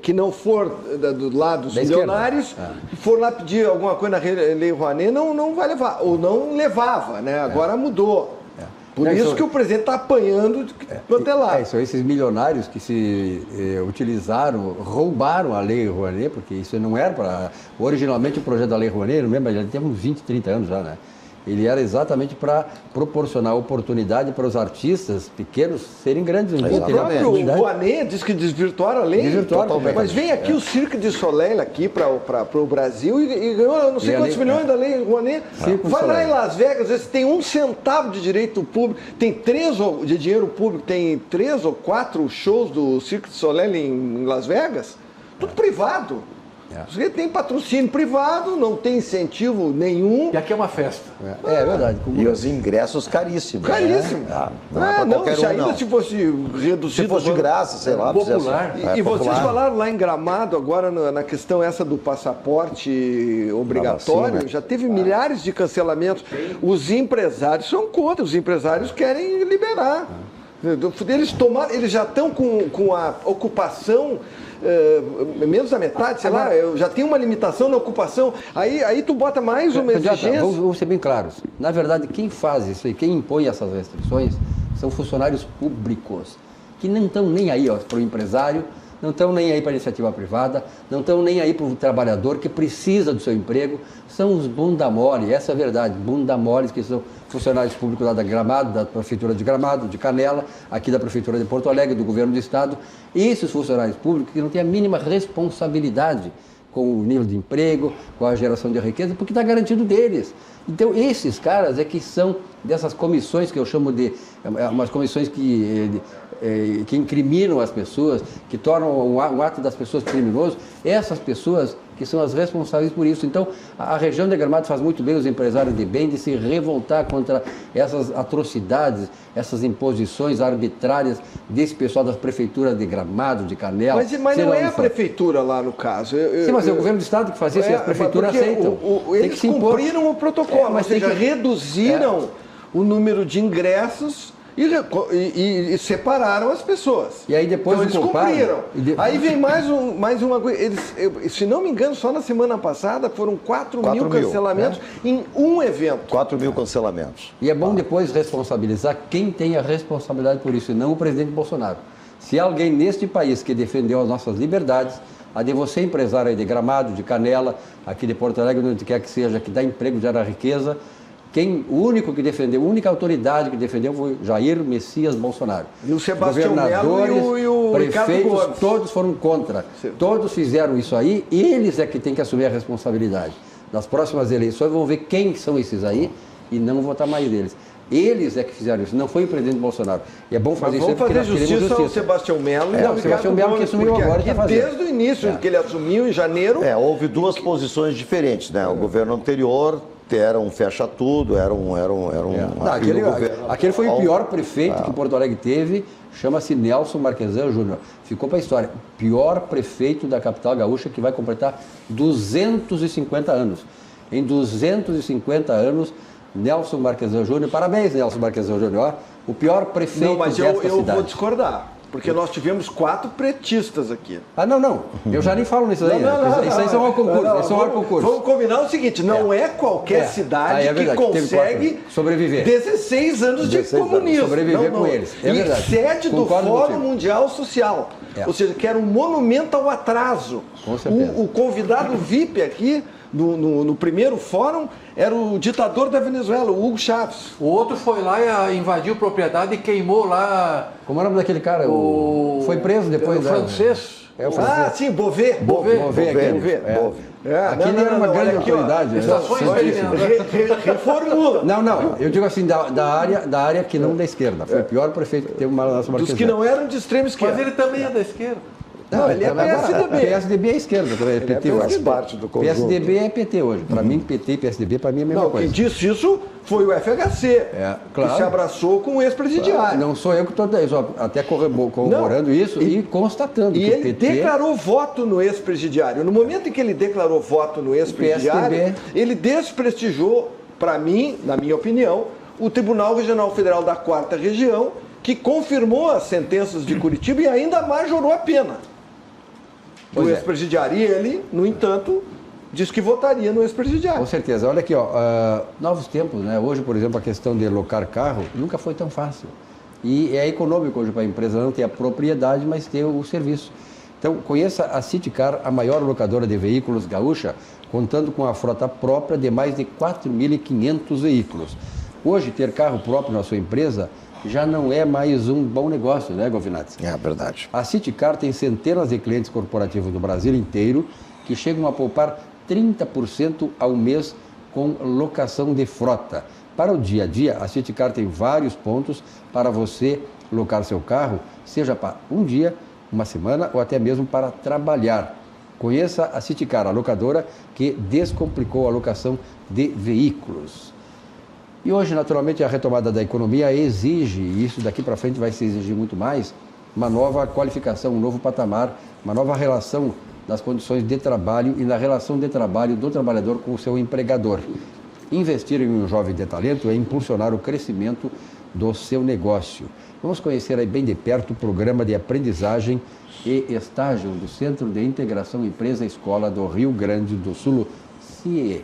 Speaker 2: que não for do lado dos milionários, for lá pedir alguma coisa na Lei Rouanet, não vai levar. Ou não levava, né? Agora mudou. Por isso que o presidente está apanhando de quanto é lá.
Speaker 1: São esses milionários que se utilizaram, roubaram a Lei Rouanet, porque isso não era para... Originalmente o projeto da Lei Rouanet, não lembro, ele tem uns 20, 30 anos já, né? Ele era exatamente para proporcionar oportunidade para os artistas pequenos serem grandes.
Speaker 2: O próprio Rouanet diz que desvirtuaram a lei.
Speaker 1: Desvirtuaram,
Speaker 2: mas vem aqui o Cirque du Soleil aqui para o Brasil e ganhou não sei quantos milhões da Lei Rouanet. Vai lá em Las Vegas, às vezes tem 1 centavo de direito público, tem 3 de dinheiro público, tem 3 ou 4 shows do Cirque du Soleil em Las Vegas, tudo privado. Você tem patrocínio privado, não tem incentivo nenhum.
Speaker 4: E aqui é uma festa.
Speaker 3: É verdade. E os ingressos caríssimos.
Speaker 2: Caríssimos. Se fosse reduzido.
Speaker 3: Se fosse de graça, sei lá.
Speaker 2: Popular. E vocês falaram lá em Gramado, agora na questão essa do passaporte obrigatório, já teve milhares de cancelamentos. Os empresários são contra, os empresários querem liberar. Eles já estão com a ocupação menos da metade, sei lá, já tem uma limitação na ocupação, aí tu bota mais uma exigência.
Speaker 1: Vamos ser bem claros. Na verdade, quem faz isso e quem impõe essas restrições são funcionários públicos, que não estão nem aí para o empresário, não estão nem aí para a iniciativa privada, não estão nem aí para o trabalhador que precisa do seu emprego, são os bunda mole, essa é a verdade, bunda moles, que são funcionários públicos lá da Gramado, da Prefeitura de Gramado, de Canela, aqui da Prefeitura de Porto Alegre, do Governo do Estado, esses funcionários públicos que não têm a mínima responsabilidade com o nível de emprego, com a geração de riqueza, porque está garantido deles. Então, esses caras é que são dessas comissões que eu chamo de umas comissões que incriminam as pessoas, que tornam um ato das pessoas criminoso, essas pessoas que são as responsáveis por isso. Então, a região de Gramado faz muito bem os empresários de bem de se revoltar contra essas atrocidades, essas imposições arbitrárias desse pessoal das prefeituras de Gramado, de Canela.
Speaker 2: Mas não é a prefeitura lá no caso.
Speaker 1: Sim, mas é o governo do estado que faz isso e as prefeituras aceitam.
Speaker 2: Eles cumpriram o protocolo, mas reduziram o número de ingressos e separaram as pessoas.
Speaker 1: E aí depois
Speaker 2: então, eles cumpriram. Aí vem mais uma coisa. Se não me engano, só na semana passada foram 4 mil cancelamentos em um evento.
Speaker 3: 4 mil cancelamentos.
Speaker 1: E é bom depois responsabilizar quem tem a responsabilidade por isso, e não o presidente Bolsonaro. Se alguém neste país que defendeu as nossas liberdades, a de você, empresário aí de Gramado, de Canela, aqui de Porto Alegre, onde quer que seja, que dá emprego, gera riqueza, o único que defendeu, a única autoridade que defendeu foi Jair Messias Bolsonaro.
Speaker 2: E o Sebastião Melo e o
Speaker 1: prefeitos, todos foram contra. Sim. Todos fizeram isso aí, eles é que têm que assumir a responsabilidade. Nas próximas eleições vão ver quem são esses aí e não votar mais deles. Eles é que fizeram isso, não foi o presidente Bolsonaro. E é bom fazer isso.
Speaker 2: Vamos fazer justiça ao Sebastião Melo e ao
Speaker 1: Sebastião Melo que assumiu agora.
Speaker 2: Desde o início, que ele assumiu em janeiro...
Speaker 3: houve duas posições diferentes, né? O governo anterior... Era um fecha tudo,
Speaker 1: aquele foi o pior prefeito que Porto Alegre teve, chama-se Nelson Marquesan Júnior. Ficou para a história. Pior prefeito da capital gaúcha, que vai completar 250 anos. Em 250 anos, Nelson Marquesan Júnior, parabéns, Nelson Marquesan Júnior, o pior prefeito desta cidade.
Speaker 2: Mas eu vou discordar. Porque nós tivemos 4 pretistas aqui.
Speaker 1: Não. Eu já nem falo nisso aí. Isso aí são concurso.
Speaker 2: Vamos combinar o seguinte, não é qualquer cidade que consegue
Speaker 1: sobreviver.
Speaker 2: 16 anos de comunismo.
Speaker 1: Sobreviver com eles. É verdade.
Speaker 2: E sede do Fórum Mundial Social. Ou seja, que era um monumento ao atraso.
Speaker 1: Com certeza.
Speaker 2: O convidado VIP aqui, no primeiro fórum, era o ditador da Venezuela, o Hugo Chávez.
Speaker 4: O outro foi lá e invadiu propriedade e queimou lá...
Speaker 1: Como era o nome daquele cara? Foi preso depois.
Speaker 4: O francês.
Speaker 2: Sim, Bové.
Speaker 1: Aquele era uma grande autoridade.
Speaker 4: Estações
Speaker 2: reformula.
Speaker 1: Não, eu digo assim, da área que não da esquerda. Foi o pior prefeito que teve uma nossa
Speaker 2: Dos que não eram de extrema esquerda.
Speaker 4: Mas ele também é da esquerda.
Speaker 2: Não, ele é PSDB.
Speaker 1: PSDB é esquerda, também é PT
Speaker 2: Ele
Speaker 1: hoje.
Speaker 2: faz parte do conjunto.
Speaker 1: PSDB é PT hoje. Para mim, PT e PSDB, para mim é a mesma
Speaker 2: Não,
Speaker 1: coisa.
Speaker 2: quem disse isso foi o FHC,
Speaker 1: claro.
Speaker 2: que se abraçou com o ex-presidiário.
Speaker 1: Não sou eu que estou até corroborando isso e constatando que
Speaker 2: E
Speaker 1: o
Speaker 2: ele
Speaker 1: PT...
Speaker 2: declarou voto no ex-presidiário. No momento em que ele declarou voto no ex-presidiário, ele desprestigiou, para mim, na minha opinião, o Tribunal Regional Federal da 4ª Região, que confirmou as sentenças de Curitiba e ainda majorou a pena do ex-presidiário. E ele, no entanto, disse que votaria no ex-presidiário.
Speaker 1: Com certeza. Olha aqui, novos tempos, né? Hoje, por exemplo, a questão de locar carro nunca foi tão fácil. E é econômico hoje para a empresa não ter a propriedade, mas ter o serviço. Então, conheça a Citicar, a maior locadora de veículos gaúcha, contando com a frota própria de mais de 4.500 veículos. Hoje, ter carro próprio na sua empresa já não é mais um bom negócio, né, Govinati?
Speaker 3: É verdade.
Speaker 1: A Citicar tem centenas de clientes corporativos do Brasil inteiro que chegam a poupar 30% ao mês com locação de frota. Para o dia a dia, a Citicar tem vários pontos para você locar seu carro, seja para um dia, uma semana ou até mesmo para trabalhar. Conheça a Citicar, a locadora que descomplicou a locação de veículos. E hoje, naturalmente, a retomada da economia exige, e isso daqui para frente vai se exigir muito mais, uma nova qualificação, um novo patamar, uma nova relação das condições de trabalho e na relação de trabalho do trabalhador com o seu empregador. Investir em um jovem de talento é impulsionar o crescimento do seu negócio. Vamos conhecer aí bem de perto o programa de aprendizagem e estágio do Centro de Integração Empresa-Escola do Rio Grande do Sul, CIE.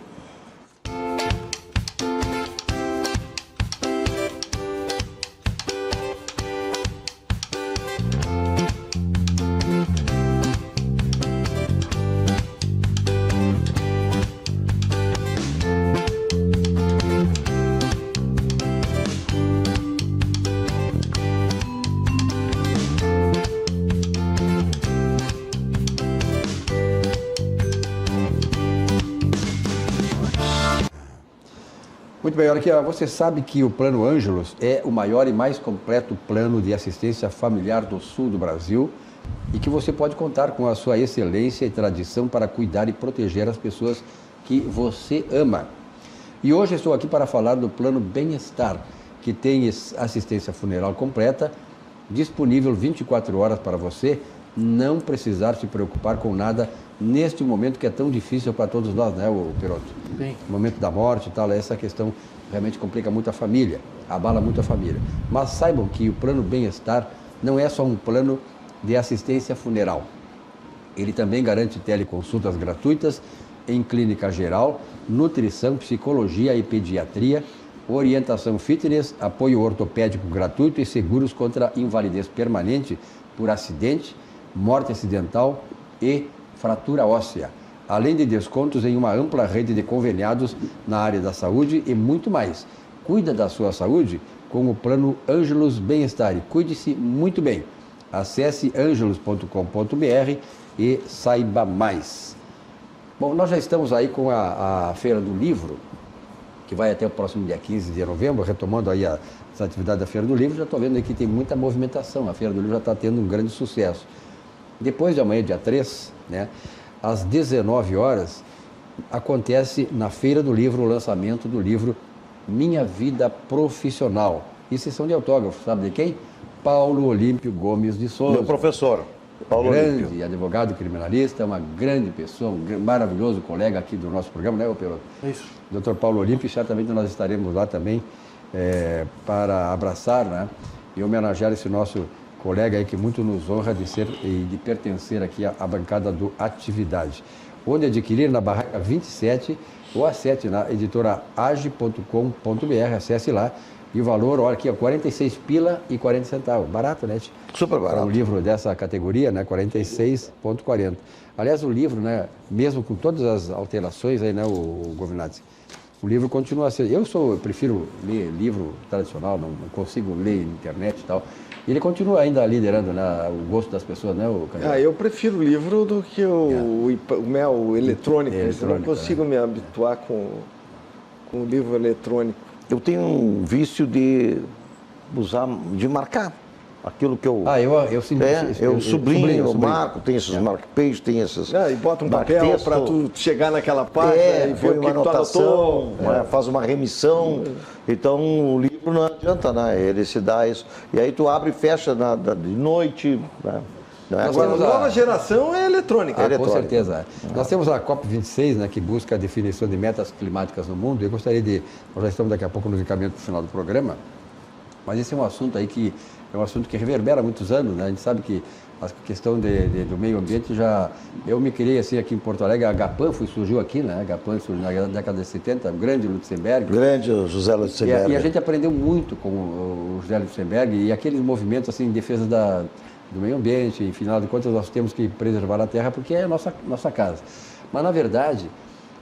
Speaker 1: Muito bem, olha aqui, você sabe que o Plano Ângelos é o maior e mais completo plano de assistência familiar do sul do Brasil e que você pode contar com a sua excelência e tradição para cuidar e proteger as pessoas que você ama. E hoje estou aqui para falar do Plano Bem-Estar, que tem assistência funeral completa, disponível 24 horas para você não precisar se preocupar com nada neste momento que é tão difícil para todos nós, né, Peroto?
Speaker 4: Sim.
Speaker 1: O momento da morte e tal, essa questão realmente complica muito a família, abala muito a família. Mas saibam que o Plano Bem-Estar não é só um plano de assistência funeral. Ele também garante teleconsultas gratuitas em clínica geral, nutrição, psicologia e pediatria, orientação fitness, apoio ortopédico gratuito e seguros contra invalidez permanente por acidente, morte acidental e fratura óssea, além de descontos em uma ampla rede de conveniados na área da saúde e muito mais. Cuida da sua saúde com o Plano Ângelos Bem-Estar e cuide-se muito bem. Acesse angelos.com.br e saiba mais. Bom, nós já estamos aí com a Feira do Livro, que vai até o próximo dia 15 de novembro, retomando aí essa atividade da Feira do Livro. Já estou vendo aí que tem muita movimentação, a Feira do Livro já está tendo um grande sucesso. Depois de amanhã, dia 3, né, às 19 horas, acontece na Feira do Livro o lançamento do livro Minha Vida Profissional. E sessão de autógrafos, sabe de quem? Paulo Olímpio Gomes de Souza.
Speaker 3: Meu professor, Paulo
Speaker 1: Grande
Speaker 3: Olímpio.
Speaker 1: advogado criminalista, uma grande pessoa, um maravilhoso colega aqui do nosso programa, né, Peroto?
Speaker 4: Isso.
Speaker 1: Dr. Paulo Olímpio, certamente nós estaremos lá também para abraçar, né, e homenagear esse nosso colega aí que muito nos honra de ser e de pertencer aqui à bancada do Atividade. Onde adquirir na barraca 27 ou a 7 na editora age.com.br, acesse lá. E o valor, olha aqui, 46 pila e 40 centavos. Barato, né?
Speaker 3: Super barato.
Speaker 1: Um livro dessa categoria, né? 46,40. Aliás, o livro, né? Mesmo com todas as alterações aí, né, o Govinati? o livro continua a ser... Eu prefiro ler livro tradicional, não consigo ler internet e tal. E ele continua ainda liderando, né, o gosto das pessoas, né?
Speaker 2: Eu prefiro o livro do que o eletrônico. Eu não consigo me habituar com o livro eletrônico.
Speaker 3: Eu tenho um vício de marcar aquilo que eu... eu sublinho, eu marco, tem esses mark-pages, tem esses...
Speaker 2: E bota um papel para tu chegar naquela página e ver o que tu anotou.
Speaker 3: Faz uma remissão. Então, o livro não adianta, né? Ele se dá isso. E aí tu abre e fecha de noite, né?
Speaker 2: Agora, a nova geração é eletrônica.
Speaker 1: Com certeza. Nós temos a COP26, né, que busca a definição de metas climáticas no mundo. Eu gostaria nós já estamos daqui a pouco nos encaminhando para o final do programa, mas esse é um assunto aí que reverbera há muitos anos, né? A gente sabe que a questão do meio ambiente eu me criei assim aqui em Porto Alegre, a GAPAN surgiu aqui, né? A GAPAN surgiu na década de 70, o grande Lutzenberg.
Speaker 3: Grande José Lutzenberg.
Speaker 1: E a gente aprendeu muito com o José Lutzenberg e aqueles movimentos assim em defesa do meio ambiente, e afinal de contas nós temos que preservar a terra porque é a nossa casa. Mas na verdade,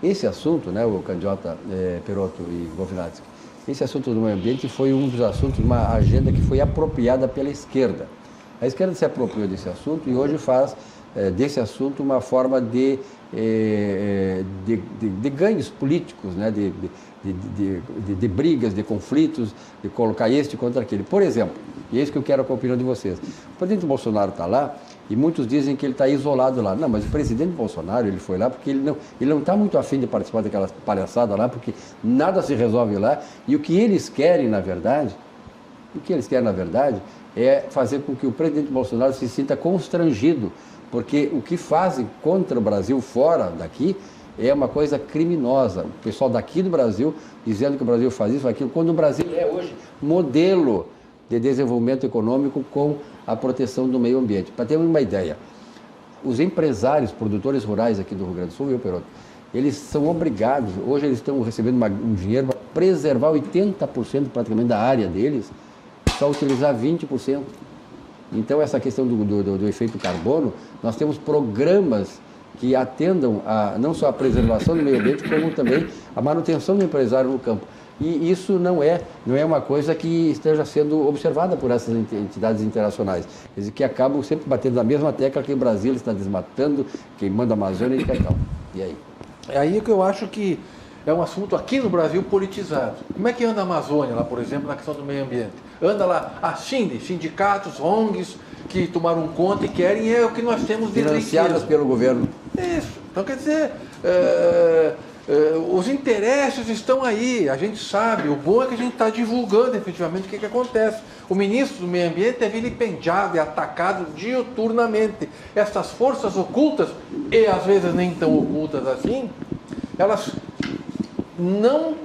Speaker 1: esse assunto, né, o Candiota, Perotto e Govinatsky, esse assunto do meio ambiente foi um dos assuntos de uma agenda que foi apropriada pela esquerda. A esquerda se apropriou desse assunto e hoje faz desse assunto uma forma de ganhos políticos, né? de brigas, de conflitos, de colocar este contra aquele. Por exemplo, e é isso que eu quero a opinião de vocês. O presidente Bolsonaro está lá e muitos dizem que ele está isolado lá. Não, mas o presidente Bolsonaro, ele foi lá porque ele não está muito afim de participar daquela palhaçada lá, porque nada se resolve lá. E o que eles querem, na verdade, é fazer com que o presidente Bolsonaro se sinta constrangido, porque o que fazem contra o Brasil fora daqui é uma coisa criminosa. O pessoal daqui do Brasil dizendo que o Brasil faz isso, faz aquilo, quando o Brasil é hoje modelo de desenvolvimento econômico com a proteção do meio ambiente. Para ter uma ideia, os empresários, produtores rurais aqui do Rio Grande do Sul, Perotto, eles são obrigados, hoje eles estão recebendo um dinheiro para preservar 80% praticamente da área deles, só utilizar 20%. Então, essa questão do efeito carbono, nós temos programas que atendam não só a preservação do meio ambiente, como também a manutenção do empresário no campo. E isso não é uma coisa que esteja sendo observada por essas entidades internacionais, que acabam sempre batendo na mesma tecla que o Brasil está desmatando, queimando a Amazônia e tal. E aí?
Speaker 4: É aí que eu acho que é um assunto aqui no Brasil politizado. Como é que anda a Amazônia lá, por exemplo, na questão do meio ambiente? Anda lá a sindicatos, ONGs, que tomaram conta e querem o que nós temos de
Speaker 1: financiadas pelo governo.
Speaker 4: Isso. Então, quer dizer, os interesses estão aí, a gente sabe. O bom é que a gente está divulgando efetivamente o que acontece. O ministro do Meio Ambiente é vilipendiado e atacado diuturnamente. Essas forças ocultas, e às vezes nem tão ocultas assim, elas não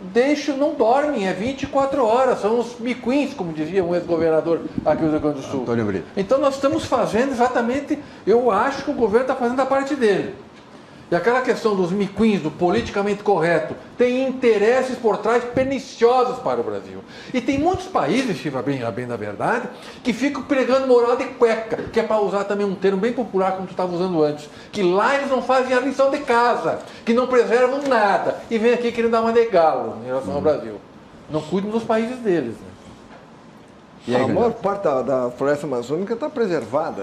Speaker 4: dormem, é 24 horas, são os miquins, como dizia um ex-governador aqui do Rio Grande do Sul.
Speaker 1: Antônio Brito.
Speaker 4: Então nós estamos fazendo exatamente, eu acho que o governo está fazendo a parte dele. E aquela questão dos miquins, do politicamente correto, tem interesses por trás perniciosos para o Brasil. E tem muitos países, Chiva, bem da verdade, que ficam pregando moral de cueca, que é para usar também um termo bem popular, como tu estava usando antes, que lá eles não fazem a lição de casa, que não preservam nada, e vem aqui querendo dar uma de galo em relação ao Brasil. Não cuidam dos países deles, né?
Speaker 2: E aí, a maior parte da floresta amazônica está preservada.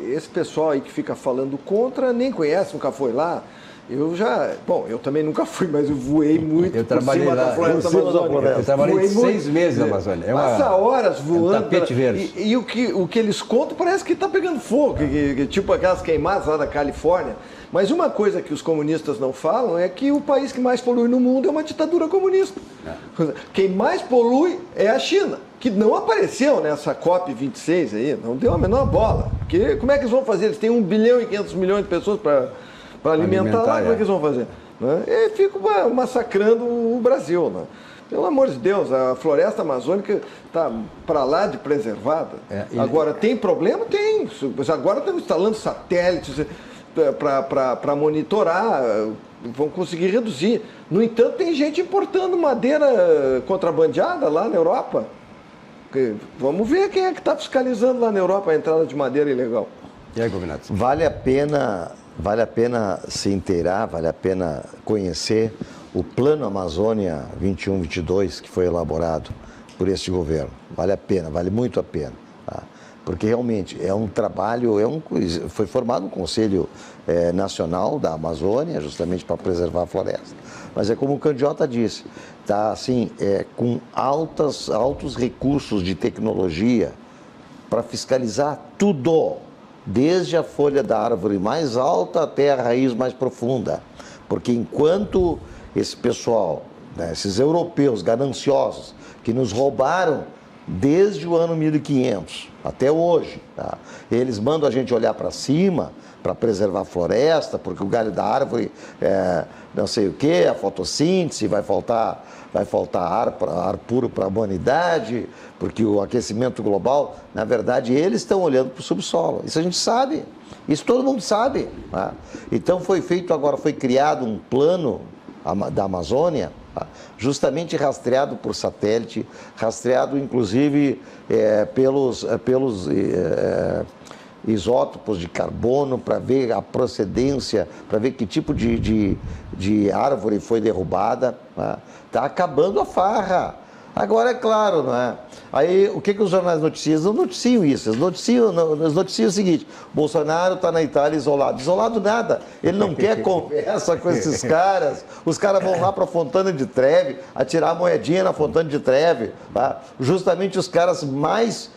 Speaker 2: Esse pessoal aí que fica falando contra nem conhece, nunca foi lá. Eu também nunca fui, mas eu voei muito por cima da floresta amazônica.
Speaker 1: Eu trabalhei 6 meses na Amazônia.
Speaker 2: Passa horas voando.
Speaker 1: É um tapete verde.
Speaker 2: E o que eles contam parece que está pegando fogo, tipo aquelas queimadas lá da Califórnia. Mas uma coisa que os comunistas não falam é que o país que mais polui no mundo é uma ditadura comunista. Quem mais polui é a China, que não apareceu nessa COP26 aí, não deu a menor bola. Porque como é que eles vão fazer? Eles têm 1 bilhão e 500 milhões de pessoas para alimentar lá, como é que eles vão fazer? Né? E ficam massacrando o Brasil. Né? Pelo amor de Deus, a floresta amazônica está para lá de preservada. Agora, tem problema? Tem. Agora estão instalando satélites para monitorar, vão conseguir reduzir. No entanto, tem gente importando madeira contrabandeada lá na Europa. Vamos ver quem é que está fiscalizando lá na Europa a entrada de madeira ilegal.
Speaker 1: E aí, Govinatsky?
Speaker 3: Vale a pena se inteirar, vale a pena conhecer o Plano Amazônia 21-22 que foi elaborado por este governo. Vale a pena, vale muito a pena. Tá? Porque realmente é um trabalho, foi formado um Conselho Nacional da Amazônia, justamente para preservar a floresta. Mas é como o Candiota disse, está assim, com altos recursos de tecnologia para fiscalizar tudo, desde a folha da árvore mais alta até a raiz mais profunda. Porque enquanto esse pessoal, né, esses europeus gananciosos, que nos roubaram desde o ano 1500 até hoje, tá? Eles mandam a gente olhar para cima para preservar a floresta, porque o galho da árvore não sei o que, a fotossíntese, vai faltar ar puro para a humanidade, porque o aquecimento global, na verdade, eles estão olhando para o subsolo. Isso a gente sabe, isso todo mundo sabe. Tá? Então foi criado um plano da Amazônia, justamente rastreado por satélite, rastreado inclusive pelos isótopos de carbono, para ver a procedência, para ver que tipo de árvore foi derrubada. Está acabando a farra. Agora, é claro, não é? Aí, o que os jornais noticiam? Eles não noticiam isso, eles noticiam o seguinte: Bolsonaro está na Itália isolado. Isolado nada, ele não quer conversa com esses caras, os caras vão lá para a Fontana de Trevi, atirar moedinha na Fontana de Trevi, tá? Justamente os caras mais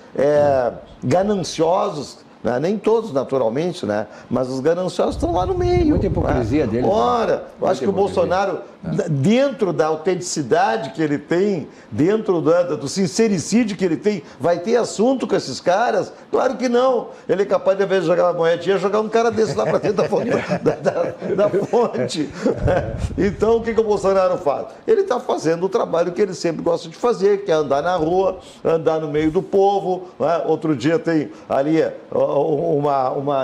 Speaker 3: gananciosos, né? Nem todos, naturalmente, né? Mas os gananciosos estão lá no meio.
Speaker 1: Muita hipocrisia dele.
Speaker 3: Ora, eu acho que o Bolsonaro, dentro da autenticidade que ele tem, dentro do sincericídio que ele tem, vai ter assunto com esses caras? Claro que não. Ele é capaz, de, ao invés de jogar uma moedinha, jogar um cara desse lá para dentro da fonte. Então, o que o Bolsonaro faz? Ele está fazendo o trabalho que ele sempre gosta de fazer, que é andar na rua, andar no meio do povo. Né? Outro dia tem ali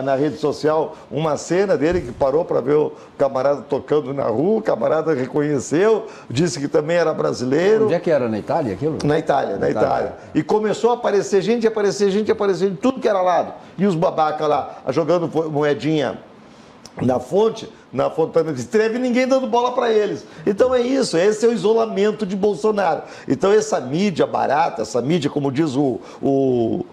Speaker 3: na rede social uma cena dele que parou para ver o camarada tocando na rua, o camarada reconheceu, disse que também era brasileiro.
Speaker 1: Onde é que era? Na Itália aquilo?
Speaker 3: Na Itália. E começou a aparecer gente, de tudo que era lado. E os babacas lá, jogando moedinha na fonte, na Fontana de Trevi, ninguém dando bola para eles. Então é isso, esse é o isolamento de Bolsonaro. Então essa mídia barata, essa mídia, como diz o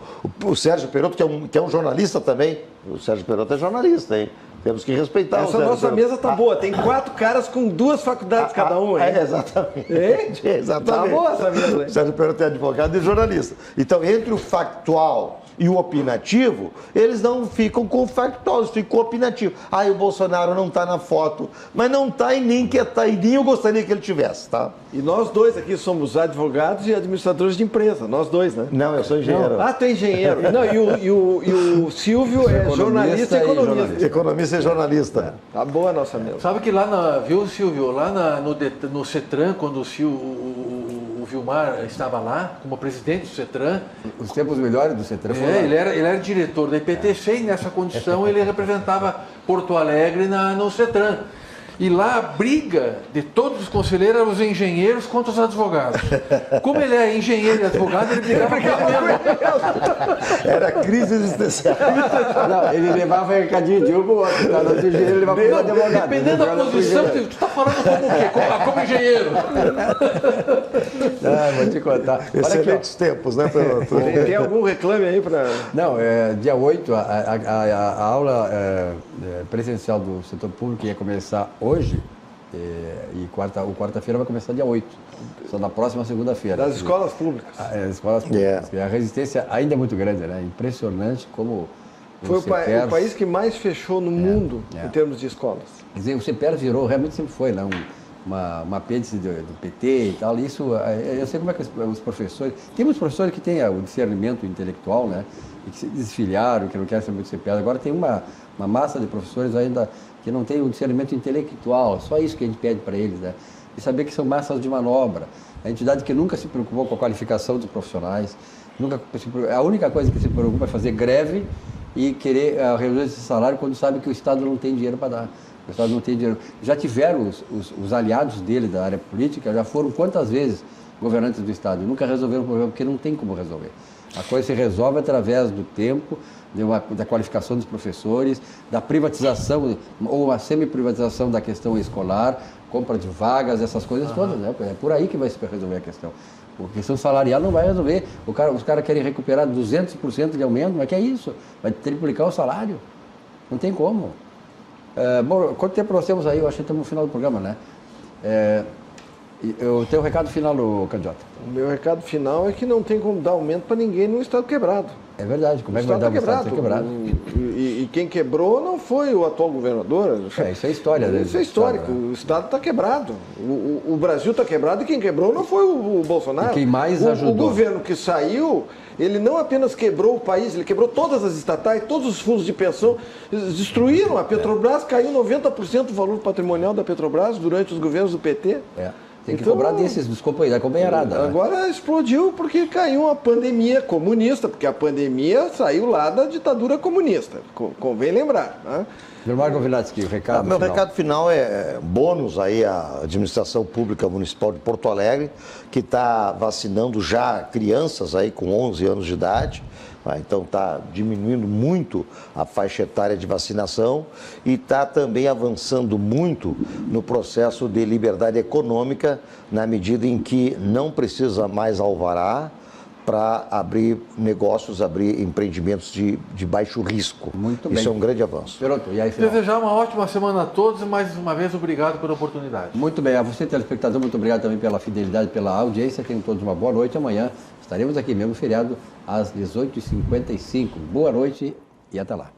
Speaker 3: Sérgio Perotto, que é um jornalista também. O Sérgio Perotto é jornalista, hein? Temos que respeitar
Speaker 2: o Sérgio. Essa nossa mesa tá boa, tem 4 caras com 2 faculdades cada um, hein?
Speaker 3: Exatamente. Exatamente.
Speaker 2: Tá boa essa mesa, hein?
Speaker 3: O Sérgio Perotto é advogado e jornalista. Então, entre o factual e o opinativo, eles não ficam com o factual, eles ficam com o opinativo. O Bolsonaro não está na foto, mas não está e nem quer estar, e nem eu gostaria que ele tivesse, tá?
Speaker 2: E nós dois aqui somos advogados e administradores de empresa, nós dois, né?
Speaker 3: Não, eu sou engenheiro.
Speaker 2: Tu é engenheiro. Não, e o Silvio é jornalista e economista.
Speaker 3: Economista e jornalista.
Speaker 2: Tá boa a nossa mesa.
Speaker 4: Sabe que lá, viu, Silvio, lá no CETRAN, quando o Vilmar estava lá, como presidente do CETRAN.
Speaker 1: Os tempos melhores do CETRAN foram lá.
Speaker 4: Ele era diretor da IPTC e nessa condição ele representava Porto Alegre no CETRAN. E lá a briga de todos os conselheiros eram os engenheiros contra os advogados. Como ele é engenheiro e advogado, ele brigava com ele.
Speaker 3: Era crise existencial.
Speaker 1: Não, ele levava recadinho de um para o outro. Tá? O engenheiro levava para o advogado.
Speaker 4: Dependendo da posição, tu está falando como o quê? Como engenheiro.
Speaker 1: Vou te contar.
Speaker 3: Excelentes tempos, né, Perotto?
Speaker 2: Tem algum reclame aí para...
Speaker 1: Não, dia 8, a aula presencial do setor público ia começar hoje, e quarta-feira vai começar dia 8, só na próxima segunda-feira.
Speaker 2: Das escolas públicas.
Speaker 1: As escolas públicas. A resistência ainda é muito grande, né? Impressionante como...
Speaker 2: Foi o país que mais fechou no mundo em termos de escolas.
Speaker 1: Quer dizer, o CEPER virou, realmente sempre foi, né? Uma apêndice do PT e tal. Isso, eu sei como é que os professores... Tem muitos professores que têm o discernimento intelectual, né? E que se desfiliaram, que não querem saber do CEPER. Agora tem uma massa de professores ainda que não tem o discernimento intelectual. Só isso que a gente pede para eles, né? E saber que são massas de manobra. A entidade que nunca se preocupou com a qualificação dos profissionais, a única coisa que se preocupa é fazer greve e querer reduzir esse salário quando sabe que o Estado não tem dinheiro para dar. O Estado não tem dinheiro. Já tiveram os aliados dele da área política, já foram quantas vezes governantes do Estado? Nunca resolveram o problema, porque não tem como resolver. A coisa se resolve através do tempo, da qualificação dos professores, da privatização ou a semi-privatização da questão escolar, compra de vagas, essas coisas todas, né? É por aí que vai se resolver a questão. A questão salarial não vai resolver. Os caras querem recuperar 200% de aumento, mas que é isso? Vai triplicar o salário. Não tem como. Bom, quanto tempo nós temos aí? Eu acho que estamos no final do programa, né? Eu tenho um recado final, Candiota.
Speaker 2: O meu recado final é que não tem como dar aumento para ninguém num estado quebrado.
Speaker 1: É verdade, como é que vai dar um estado quebrado?
Speaker 2: E quem quebrou não foi o atual governador.
Speaker 1: Isso é história.
Speaker 2: Isso é histórico. O estado está quebrado. O Brasil está quebrado e quem quebrou não foi o Bolsonaro.
Speaker 1: E quem mais ajudou.
Speaker 2: O governo que saiu, ele não apenas quebrou o país, ele quebrou todas as estatais, todos os fundos de pensão, eles destruíram. A Petrobras caiu 90% do valor patrimonial da Petrobras durante os governos do PT.
Speaker 1: Tem que cobrar desses, da companheirada.
Speaker 2: Agora explodiu porque caiu uma pandemia comunista, porque a pandemia saiu lá da ditadura comunista, convém lembrar. Né?
Speaker 1: Marco Vilatsky, o recado
Speaker 3: Meu
Speaker 1: final.
Speaker 3: recado final é bônus aí à Administração Pública Municipal de Porto Alegre, que está vacinando já crianças aí com 11 anos de idade. Então está diminuindo muito a faixa etária de vacinação e está também avançando muito no processo de liberdade econômica, na medida em que não precisa mais alvará para abrir negócios, abrir empreendimentos de baixo risco.
Speaker 1: Muito bem.
Speaker 3: Isso é um grande avanço.
Speaker 1: Pronto, e aí, final?
Speaker 4: Desejar uma ótima semana a todos e mais uma vez obrigado pela oportunidade.
Speaker 1: Muito bem, a você, telespectador, muito obrigado também pela fidelidade, pela audiência. Tenham todos uma boa noite. Amanhã estaremos aqui mesmo feriado às 18h55. Boa noite e até lá.